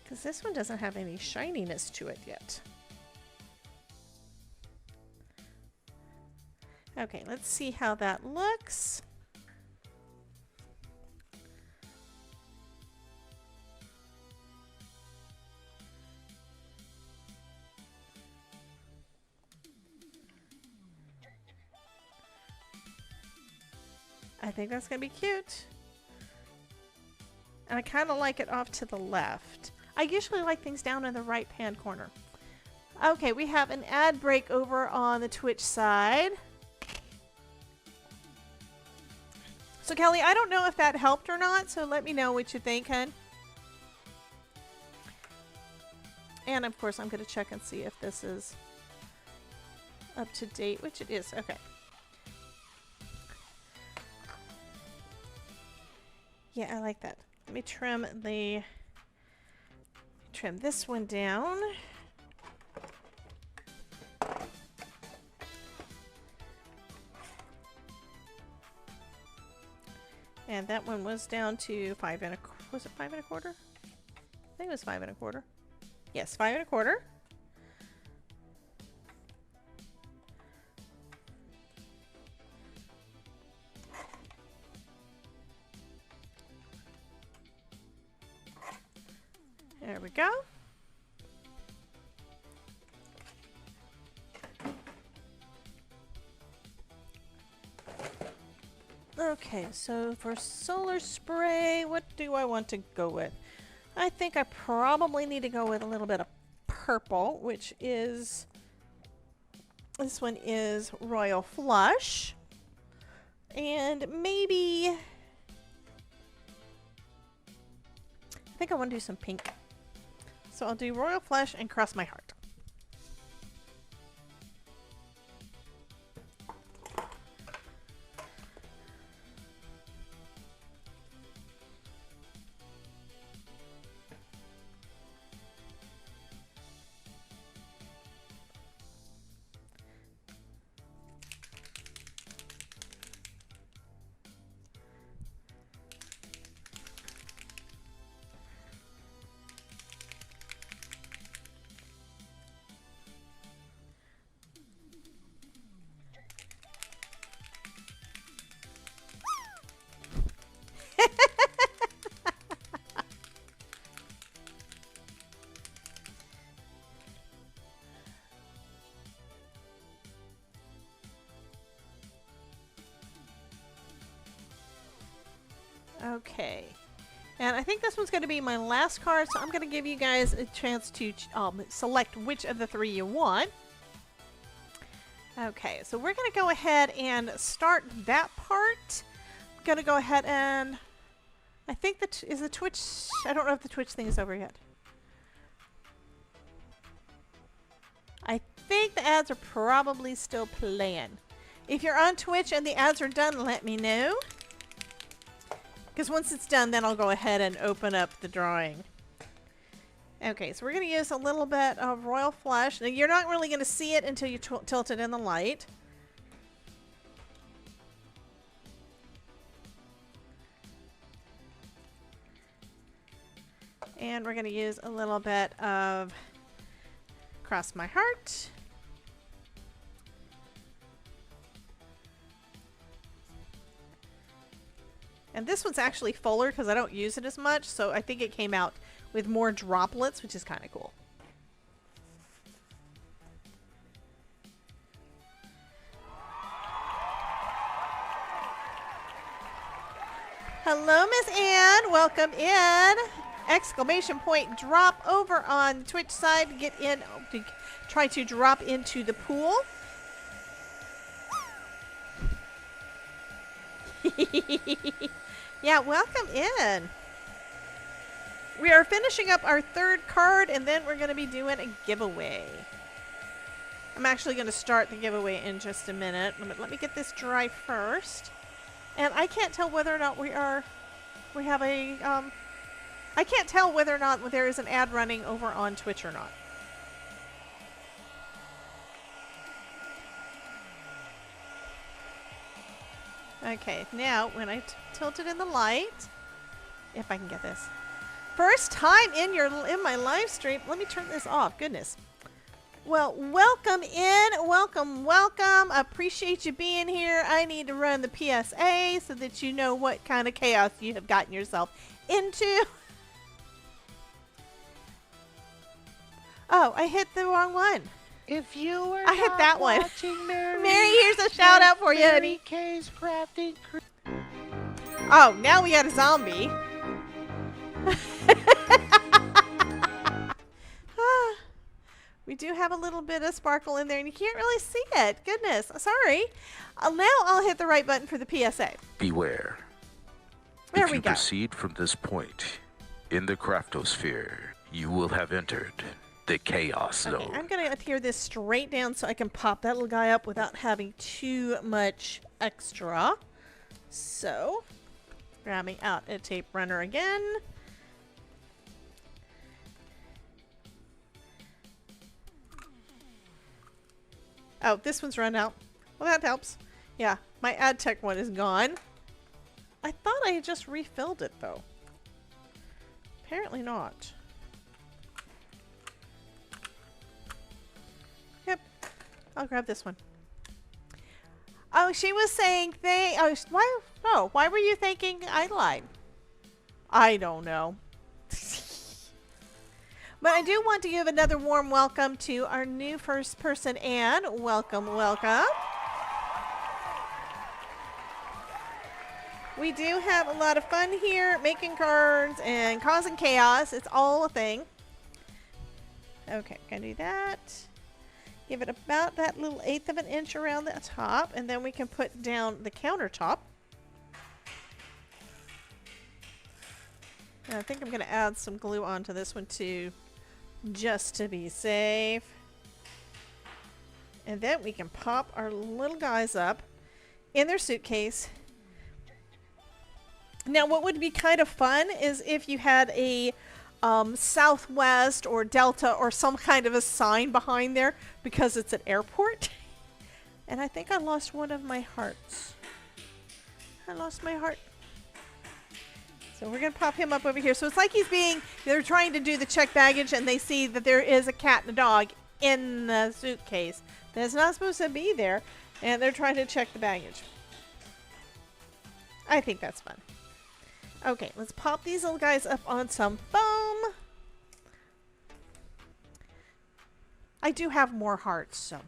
Because this one doesn't have any shininess to it yet. Okay, let's see how that looks. I think that's going to be cute. And I kind of like it off to the left. I usually like things down in the right hand corner. Okay, we have an ad break over on the Twitch side. So Kelly, I don't know if that helped or not, so let me know what you think, hun. And of course, I'm going to check and see if this is up to date, which it is. Okay. Yeah, I like that. Let me trim this one down. And that one was down to 5 1/4. Was it 5 1/4? I think it was 5 1/4. Yes, 5 1/4. There we go. Okay, so for solar spray, what do I want to go with? I think I probably need to go with a little bit of purple, which is, this one is Royal Flush. And maybe, I think I want to do some pink. So I'll do Royal Flush and Cross My Heart. Okay, and I think this one's going to be my last card, so I'm going to give you guys a chance to select which of the three you want. Okay, so we're going to go ahead and start that part. I'm going to go ahead and, I think that is the Twitch, I don't know if the Twitch thing is over yet. I think the ads are probably still playing. If you're on Twitch and the ads are done, let me know. Because once it's done, then I'll go ahead and open up the drawing. Okay, so we're going to use a little bit of Royal Flush. Now, you're not really going to see it until you tilt it in the light. And we're going to use a little bit of Cross My Heart. And this one's actually fuller because I don't use it as much, so I think it came out with more droplets, which is kind of cool. Hello, Miss Ann. Welcome in. Exclamation point drop over on the Twitch side to get in, to try to drop into the pool. Yeah, welcome in. We are finishing up our third card, and then we're going to be doing a giveaway. I'm actually going to start the giveaway in just a minute. Let me get this dry first. And I can't tell whether or not we have a, I can't tell whether or not there is an ad running over on Twitch or not. Okay, now when I tilt it in the light, if I can get this. First time in my live stream. Let me turn this off. Goodness. Well, welcome in. Welcome, welcome. Appreciate you being here. I need to run the PSA so that you know what kind of chaos you have gotten yourself into. Oh, I hit the wrong one. If you were I hit that one. Mary, Here's a shout out for you, honey. K's crafting. Oh, now we got a zombie. We do have a little bit of sparkle in there, and you can't really see it. Goodness, sorry. Now I'll hit the right button for the PSA. Beware. There if we you go. proceed from this point in the craftosphere, you will have entered the chaos zone. Okay, I'm going to tear this straight down so I can pop that little guy up without having too much extra. So, grabbing out a tape runner again. Oh, this one's run out. Well, that helps. Yeah, my AdTech one is gone. I thought I had just refilled it, though. Apparently not. Yep. I'll grab this one. Oh, she was saying why were you thinking I lied? I don't know. But I do want to give another warm welcome to our new first person, Anne. Welcome, welcome. We do have a lot of fun here, making cards and causing chaos. It's all a thing. Okay, gonna do that. Give it about that little 1/8 of an inch around the top, and then we can put down the countertop. And I think I'm gonna add some glue onto this one too, just to be safe. And then we can pop our little guys up in their suitcase. Now, what would be kind of fun is if you had a Southwest or Delta or some kind of a sign behind there, because it's an airport. And I think I lost one of my hearts. I lost my heart. So we're going to pop him up over here. So it's like they're trying to do the check baggage, and they see that there is a cat and a dog in the suitcase that's not supposed to be there, and they're trying to check the baggage. I think that's fun. Okay, let's pop these little guys up on some foam. I do have more hearts, so.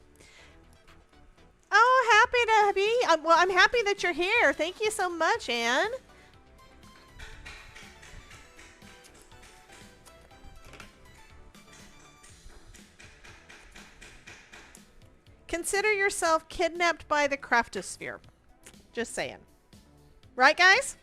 Oh, happy to be. Well, I'm happy that you're here. Thank you so much, Anne. Consider yourself kidnapped by the craftosphere. Just saying. Right, guys?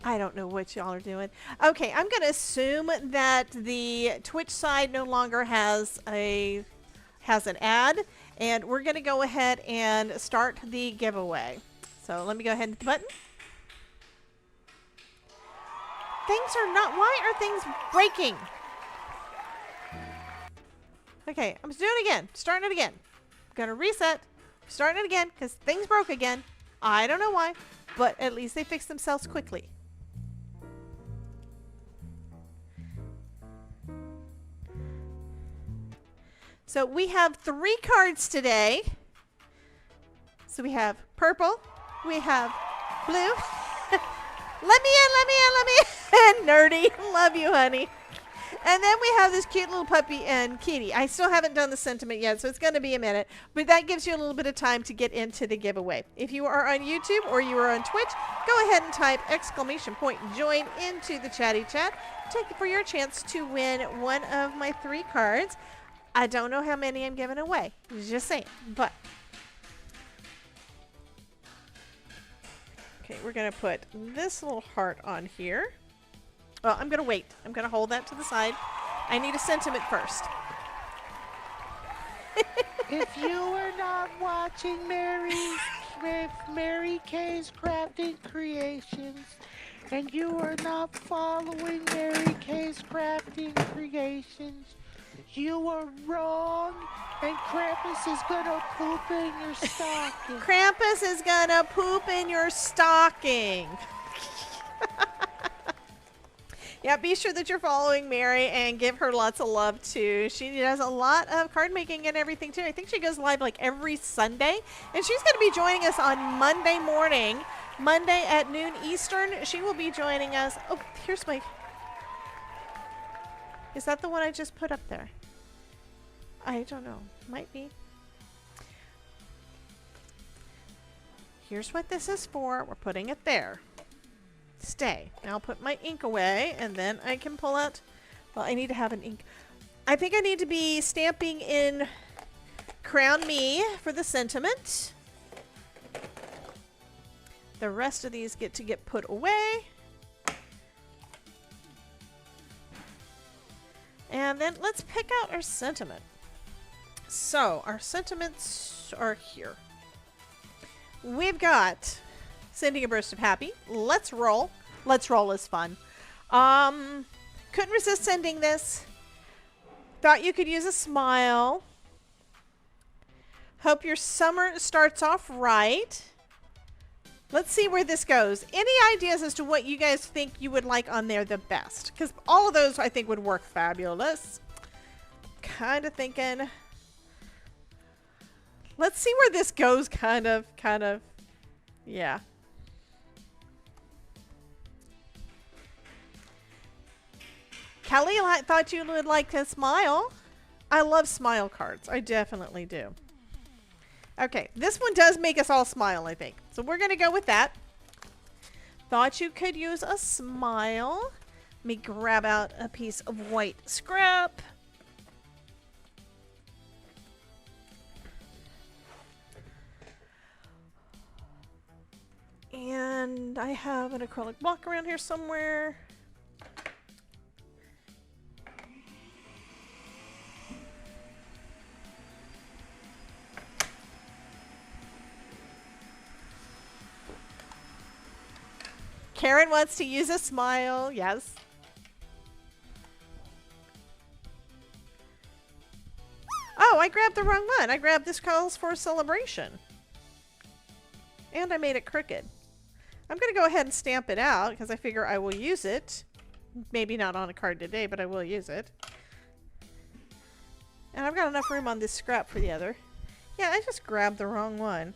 I don't know what y'all are doing. Okay, I'm going to assume that the Twitch side no longer has an ad, and we're going to go ahead and start the giveaway. So let me go ahead and hit the button. Why are things breaking? Okay, I'm doing it again. Starting it again. I'm going to reset. Starting it again because things broke again. I don't know why, but at least they fixed themselves quickly. So we have 3 cards today. So we have purple, we have blue. Let me in. Nerdy. Love you, honey. And then we have this cute little puppy and kitty. I still haven't done the sentiment yet, so it's going to be a minute. But that gives you a little bit of time to get into the giveaway. If you are on YouTube or you are on Twitch, go ahead and type !join into the chatty chat. Take it for your chance to win one of my 3 cards. I don't know how many I'm giving away. Just saying. But okay, we're going to put this little heart on here. Well, I'm going to wait. I'm going to hold that to the side. I need a sentiment first. If you were not watching Mary K's Crafting Creations, and you are not following Mary K's Crafting Creations, you are wrong, and Krampus is gonna poop in your stocking. Krampus is going to poop in your stocking. Yeah, be sure that you're following Mary and give her lots of love too. She does a lot of card making and everything too. I think she goes live like every Sunday. And she's going to be joining us on Monday morning. Monday at noon Eastern. She will be joining us. Oh, here's my... Is that the one I just put up there? I don't know. Might be. Here's what this is for. We're putting it there. Stay. Now I'll put my ink away and then I can pull out. Well, I need to have an ink. I think I need to be stamping in Crown Me for the sentiment. The rest of these get to get put away. And then let's pick out our sentiment. So our sentiments are here. We've got Sending a Burst of Happy. Let's roll. Let's roll is fun. Couldn't resist sending this. Thought you could use a smile. Hope your summer starts off right. Let's see where this goes. Any ideas as to what you guys think you would like on there the best? Because all of those I think would work fabulous. Kind of thinking. Let's see where this goes kind of. Yeah. Kelly, I thought you would like to smile. I love smile cards. I definitely do. Okay, this one does make us all smile, I think. So we're going to go with that. Thought you could use a smile. Let me grab out a piece of white scrap. And I have an acrylic block around here somewhere. Karen wants to use a smile. Yes. Oh, I grabbed the wrong one. I grabbed this calls for a celebration. And I made it crooked. I'm going to go ahead and stamp it out because I figure I will use it. Maybe not on a card today, but I will use it. And I've got enough room on this scrap for the other. Yeah, I just grabbed the wrong one.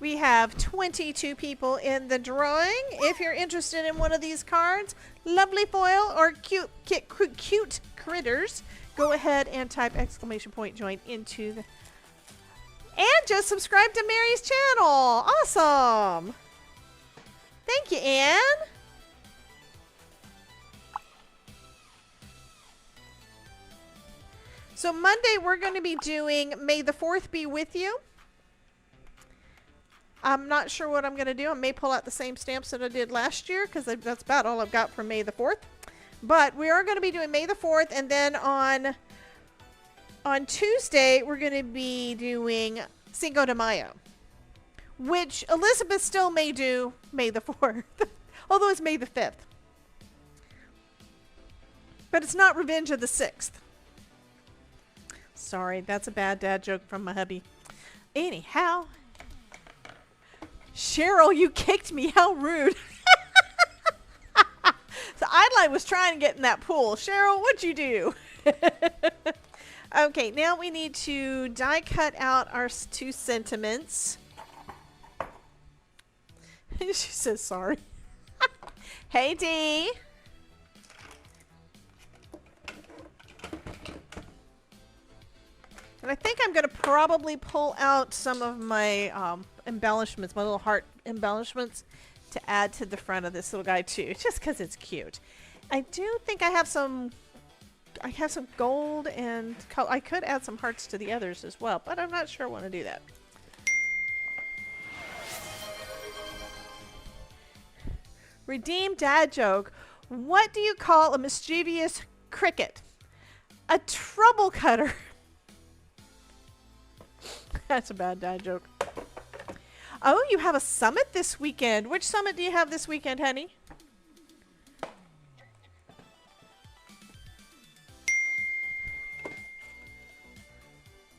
We have 22 people in the drawing. If you're interested in one of these cards, lovely foil or cute critters, go ahead and type !join into the... And just subscribe to Mary's channel. Awesome. Thank you, Anne. So Monday we're going to be doing May the 4th Be With You. I'm not sure what I'm going to do. I may pull out the same stamps that I did last year because that's about all I've got for May the 4th. But we are going to be doing May the 4th. And then on Tuesday, we're going to be doing Cinco de Mayo, which Elizabeth still may do May the 4th, although it's May the 5th. But it's not Revenge of the 6th. Sorry, that's a bad dad joke from my hubby. Anyhow... Cheryl, you kicked me. How rude. So Idline was trying to get in that pool. Cheryl, what'd you do? Okay, now we need to die cut out our two sentiments. She says sorry. Hey, Dee. And I think I'm going to probably pull out some of my embellishments, my little heart embellishments, to add to the front of this little guy too, just because it's cute. I do think I have some I have some gold and I could add some hearts to the others as well, but I'm not sure I want to do that. Redeem dad joke. What do you call a mischievous cricket? A trouble cutter. That's a bad dad joke. Oh, you have a summit this weekend. Which summit do you have this weekend, honey?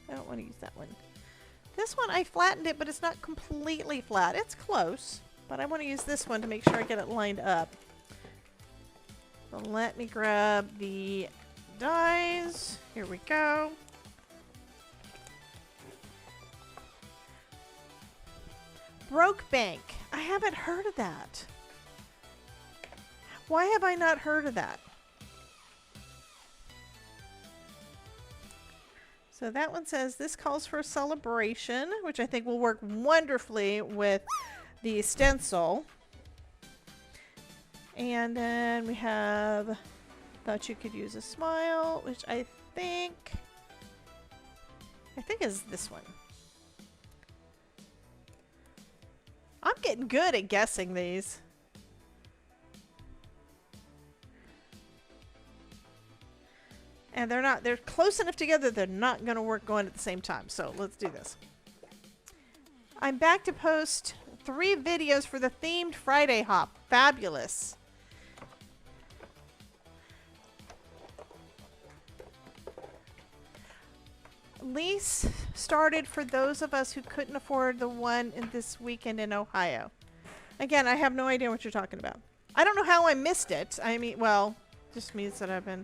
I don't want to use that one. This one, I flattened it, but it's not completely flat. It's close, but I want to use this one to make sure I get it lined up. So let me grab the dies. Here we go. Broke Bank. I haven't heard of that. Why have I not heard of that? So that one says this calls for a celebration, which I think will work wonderfully with the stencil. And then we have thought you could use a smile, which I think is this one. I'm getting good at guessing these. And they're close enough together, they're not going to work going at the same time. So let's do this. I'm back to post 3 videos for the themed Friday hop. Fabulous. Lease started for those of us who couldn't afford the one in this weekend in Ohio. Again, I have no idea what you're talking about. I don't know how I missed it. I mean, well, just means that I've been...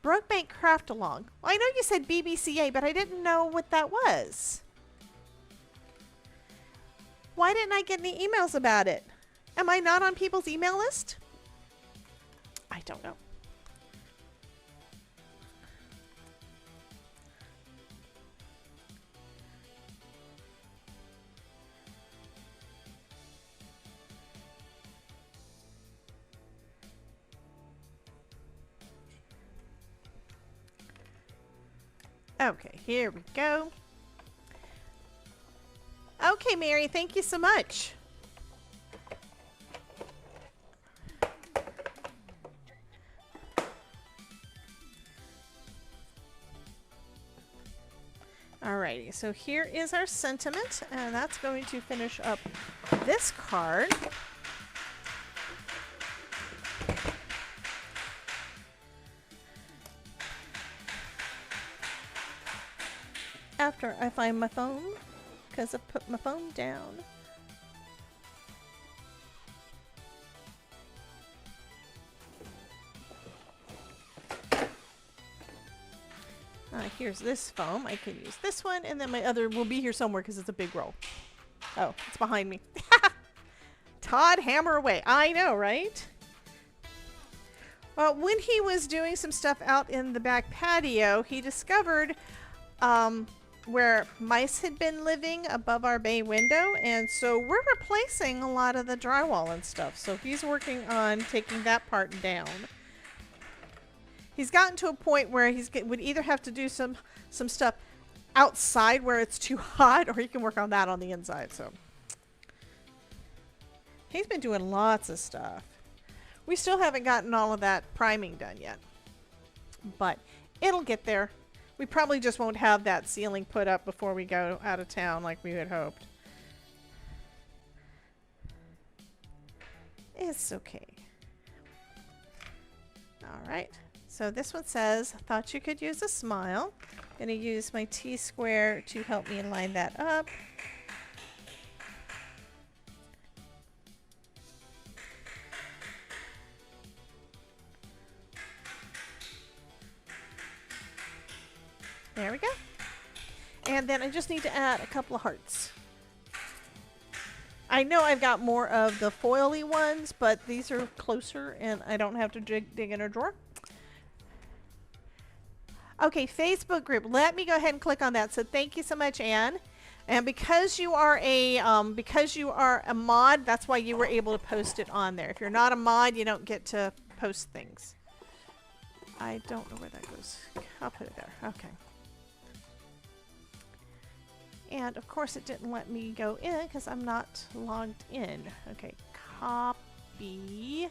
Brokebank Craft Along. Well, I know you said BBCA, but I didn't know what that was. Why didn't I get any emails about it? Am I not on people's email list? I don't know. Okay, here we go. Okay, Mary, thank you so much. Alrighty, so here is our sentiment, and that's going to finish up this card. After I find my phone, because I put my phone down. Here's this foam. I can use this one, and then my other will be here somewhere because it's a big roll. Oh, it's behind me. Todd, hammer away. I know, right? Well, when he was doing some stuff out in the back patio, he discovered where mice had been living above our bay window, and so we're replacing a lot of the drywall and stuff. So he's working on taking that part down. He's gotten to a point where he would either have to do some stuff outside where it's too hot, or he can work on that on the inside. So he's been doing lots of stuff. We still haven't gotten all of that priming done yet, but it'll get there. We probably just won't have that ceiling put up before we go out of town like we had hoped. It's okay. All right. So this one says, thought you could use a smile. Gonna use my T-square to help me line that up. There we go. And then I just need to add a couple of hearts. I know I've got more of the foily ones, but these are closer and I don't have to dig in a drawer. Okay, Facebook group. Let me go ahead and click on that. So thank you so much, Anne. And because you are a mod, that's why you were able to post it on there. If you're not a mod, you don't get to post things. I don't know where that goes. I'll put it there. Okay. And of course it didn't let me go in because I'm not logged in. Okay, copy.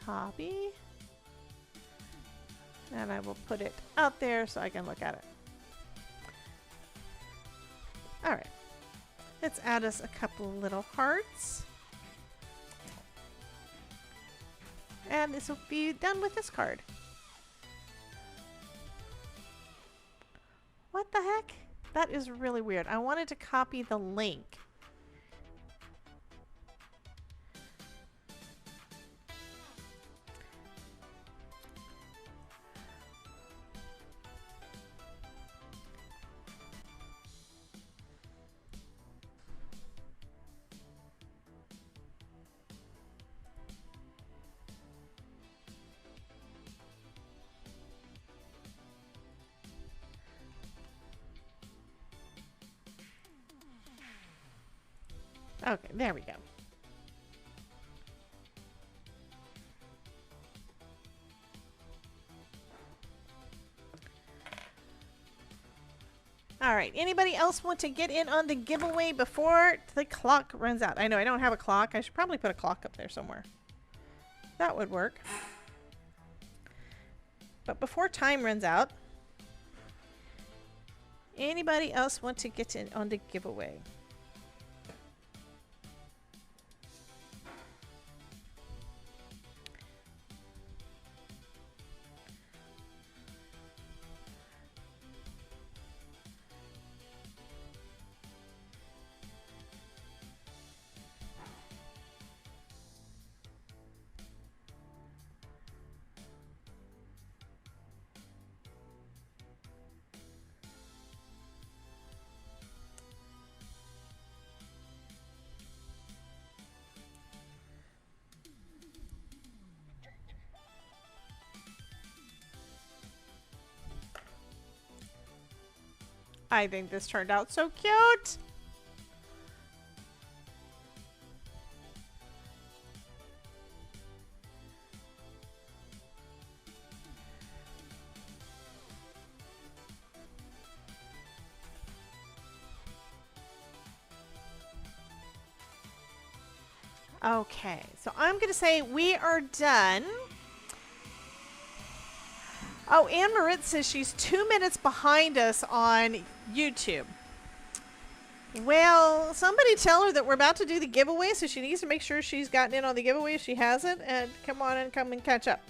Copy. And I will put it out there so I can look at it. Alright. Let's add us a couple little hearts. And this will be done with this card. What the heck? That is really weird. I wanted to copy the link. Okay, there we go. All right, anybody else want to get in on the giveaway before the clock runs out? I know I don't have a clock. I should probably put a clock up there somewhere. That would work. But before time runs out, anybody else want to get in on the giveaway? I think this turned out so cute. Okay, so I'm going to say we are done. Oh, Anne Marit says she's 2 minutes behind us on YouTube. Well, somebody tell her that we're about to do the giveaway, so she needs to make sure she's gotten in on the giveaway if she hasn't, and come on and come and catch up.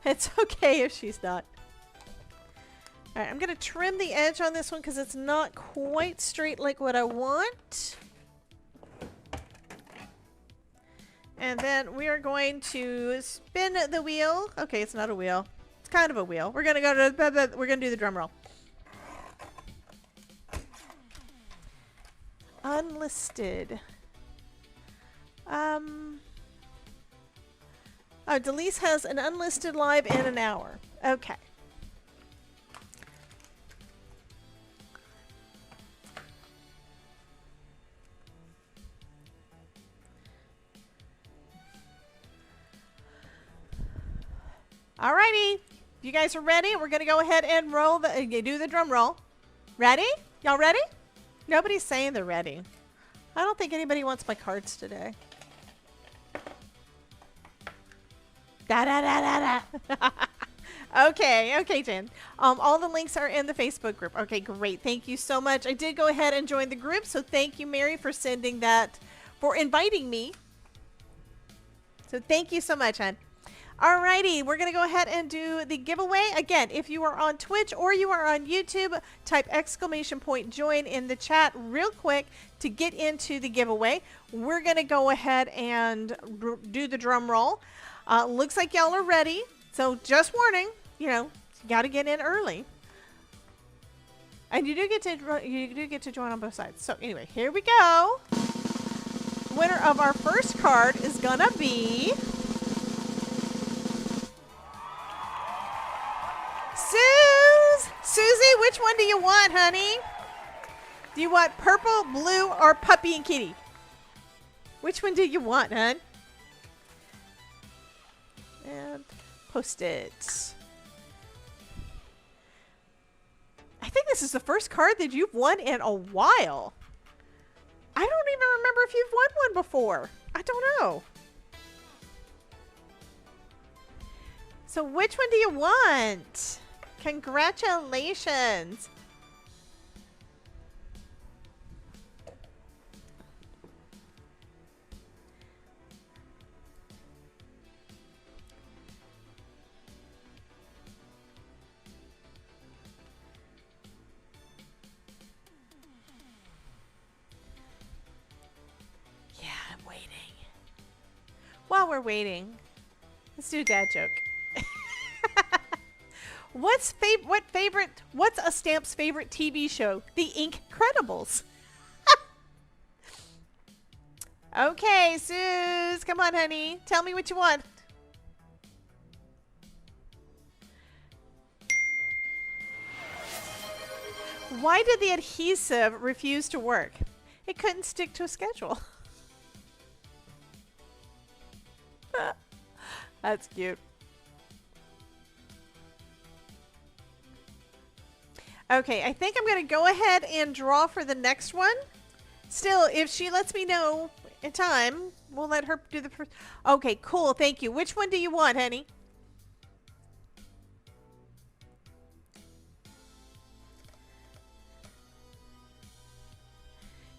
It's okay if she's not. All right, I'm going to trim the edge on this one because it's not quite straight like what I want. And then we are going to spin the wheel. Okay, it's not a wheel. It's kind of a wheel. We're gonna go to we're gonna do the drum roll. Unlisted. Oh, Delise has an unlisted live in an hour. Okay. Alrighty, you guys are ready? We're gonna go ahead and roll do the drum roll. Ready? Y'all ready? Nobody's saying they're ready. I don't think anybody wants my cards today. Da da da da da. Okay, Jen. All the links are in the Facebook group. Okay, great. Thank you so much. I did go ahead and join the group, so thank you, Mary, for sending that, for inviting me. So thank you so much, hon. Alrighty, we're going to go ahead and do the giveaway. Again, if you are on Twitch or you are on YouTube, type !join in the chat real quick to get into the giveaway. We're going to go ahead and do the drum roll. Looks like y'all are ready. So just warning, you know, you got to get in early. And you do get to join on both sides. So anyway, here we go. Winner of our first card is going to be Susie, which one do you want, honey? Do you want purple, blue, or puppy and kitty? Which one do you want, hon? And post it. I think this is the first card that you've won in a while. I don't even remember if you've won one before. I don't know. So which one do you want? Congratulations. Yeah, I'm waiting. While we're waiting, let's do a dad joke. What's a Stamp's favorite TV show? The Incredibles. Okay, Suze, come on, honey. Tell me what you want. Why did the adhesive refuse to work? It couldn't stick to a schedule. That's cute. Okay, I think I'm going to go ahead and draw for the next one. Still, if she lets me know in time, we'll let her do the first. Okay, cool. Thank you. Which one do you want, honey?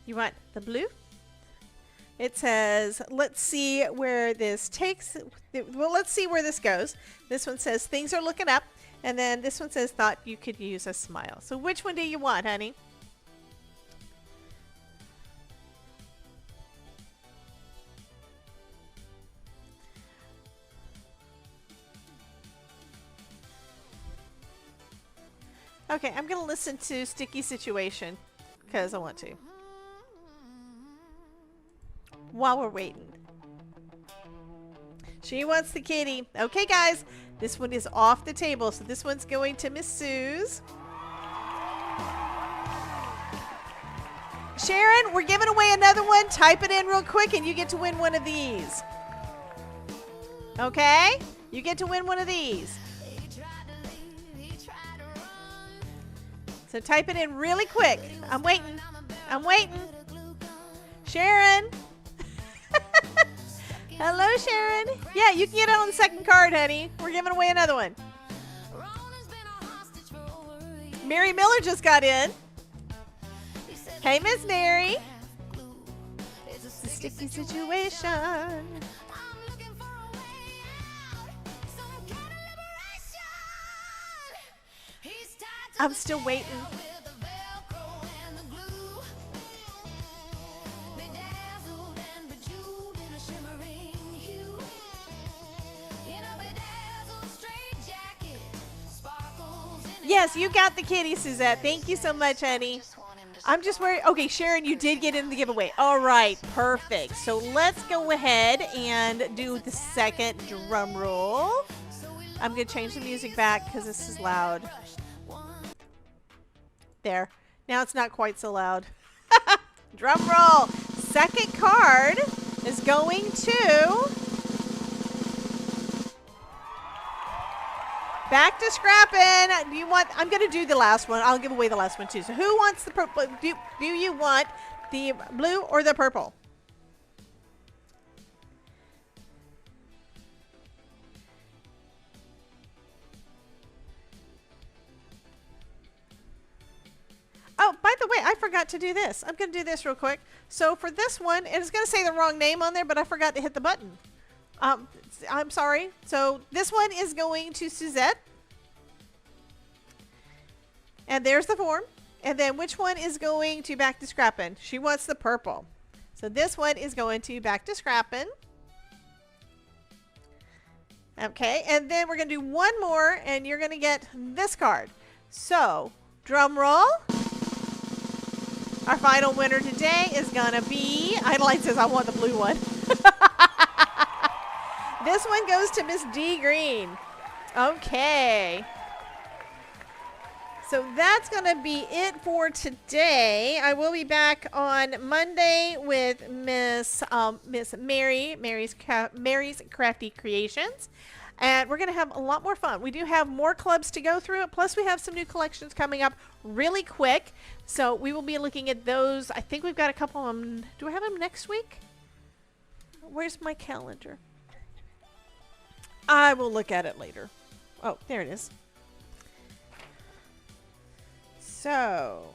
You want the blue? It says, let's see where this takes. Well, let's see where this goes. This one says, things are looking up. And then this one says, thought you could use a smile. So which one do you want, honey? Okay, I'm going to listen to Sticky Situation because I want to. While we're waiting. She wants the kitty. Okay, guys. This one is off the table, so this one's going to Miss Suze. Sharon, we're giving away another one. Type it in real quick and you get to win one of these. Okay? You get to win one of these. So type it in really quick. I'm waiting. I'm waiting. Sharon. Hello, Sharon. Yeah, you can get it on the second card, honey. We're giving away another one. Mary Miller just got in. Hey, Miss Mary. It's a sticky situation. I'm still waiting. Yes, you got the kitty, Suzette. Thank you so much, honey. I'm just worried. Okay, Sharon, you did get in the giveaway. All right, perfect. So let's go ahead and do the second drum roll. I'm going to change the music back because this is loud. There. Now it's not quite so loud. Drum roll. Second card is going to... Back to scrapping. Do you want? I'm going to do the last one. I'll give away the last one too. So who wants the purple? Do you want the blue or the purple? Oh, by the way, I forgot to do this. I'm going to do this real quick. So for this one, it's going to say the wrong name on there, but I forgot to hit the button. I'm sorry. So this one is going to Suzette. And there's the form. And then which one is going to Back to Scrappin'? She wants the purple. So this one is going to Back to Scrappin'. Okay. And then we're going to do one more and you're going to get this card. So drum roll. Our final winner today is going to be... Idolite says, I want the blue one. This one goes to Miss D. Green. Okay. So that's going to be it for today. I will be back on Monday with Miss Mary, Mary's Crafty Creations. And we're going to have a lot more fun. We do have more clubs to go through. Plus, we have some new collections coming up really quick. So we will be looking at those. I think we've got a couple of them. Do I have them next week? Where's my calendar? I will look at it later. Oh, there it is. So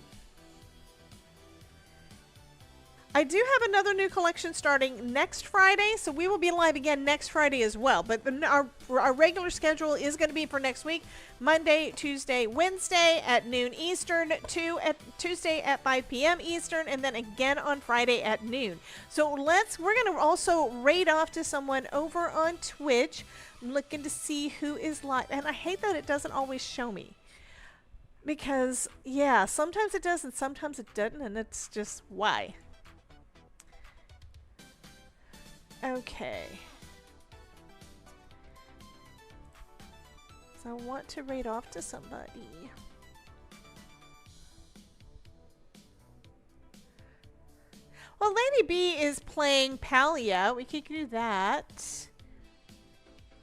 I do have another new collection starting next Friday, so we will be live again next Friday as well. But our regular schedule is going to be for next week: Monday, Tuesday, Wednesday at noon Eastern, Tuesday at 5 p.m. Eastern, and then again on Friday at noon. So we're going to also raid off to someone over on Twitch. I'm looking to see who is live, and I hate that it doesn't always show me. Because, yeah, sometimes it does and sometimes it doesn't, and it's just why. Okay. So I want to raid off to somebody. Well, Lady B is playing Palia. We could do that.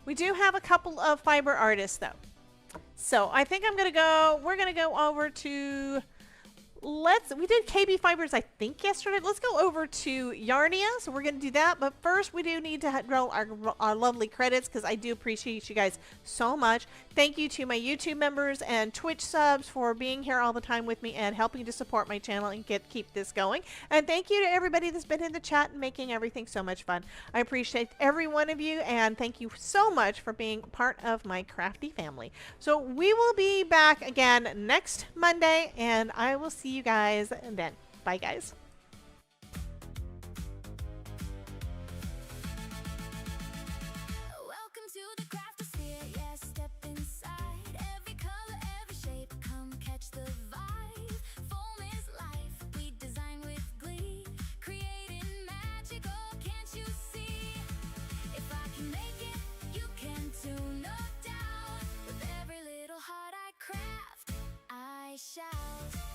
We do have a couple of fiber artists, though. So I think we're going to go over to, we did KB Fibers, I think, yesterday. Let's go over to Yarnia. So we're going to do that. But first, we do need to roll our lovely credits because I do appreciate you guys so much. Thank you to my YouTube members and Twitch subs for being here all the time with me and helping to support my channel and keep this going. And thank you to everybody that's been in the chat and making everything so much fun. I appreciate every one of you, and thank you so much for being part of my crafty family. So we will be back again next Monday, and I will see you guys then. Bye, guys. Welcome to the craft sphere. Yes, step inside. Every color, every shape. Come catch the vibe. Foam is life. We design with glee. Creating magic. Oh, can't you see? If I can make it, you can too, no doubt. With every little heart I craft, I shout.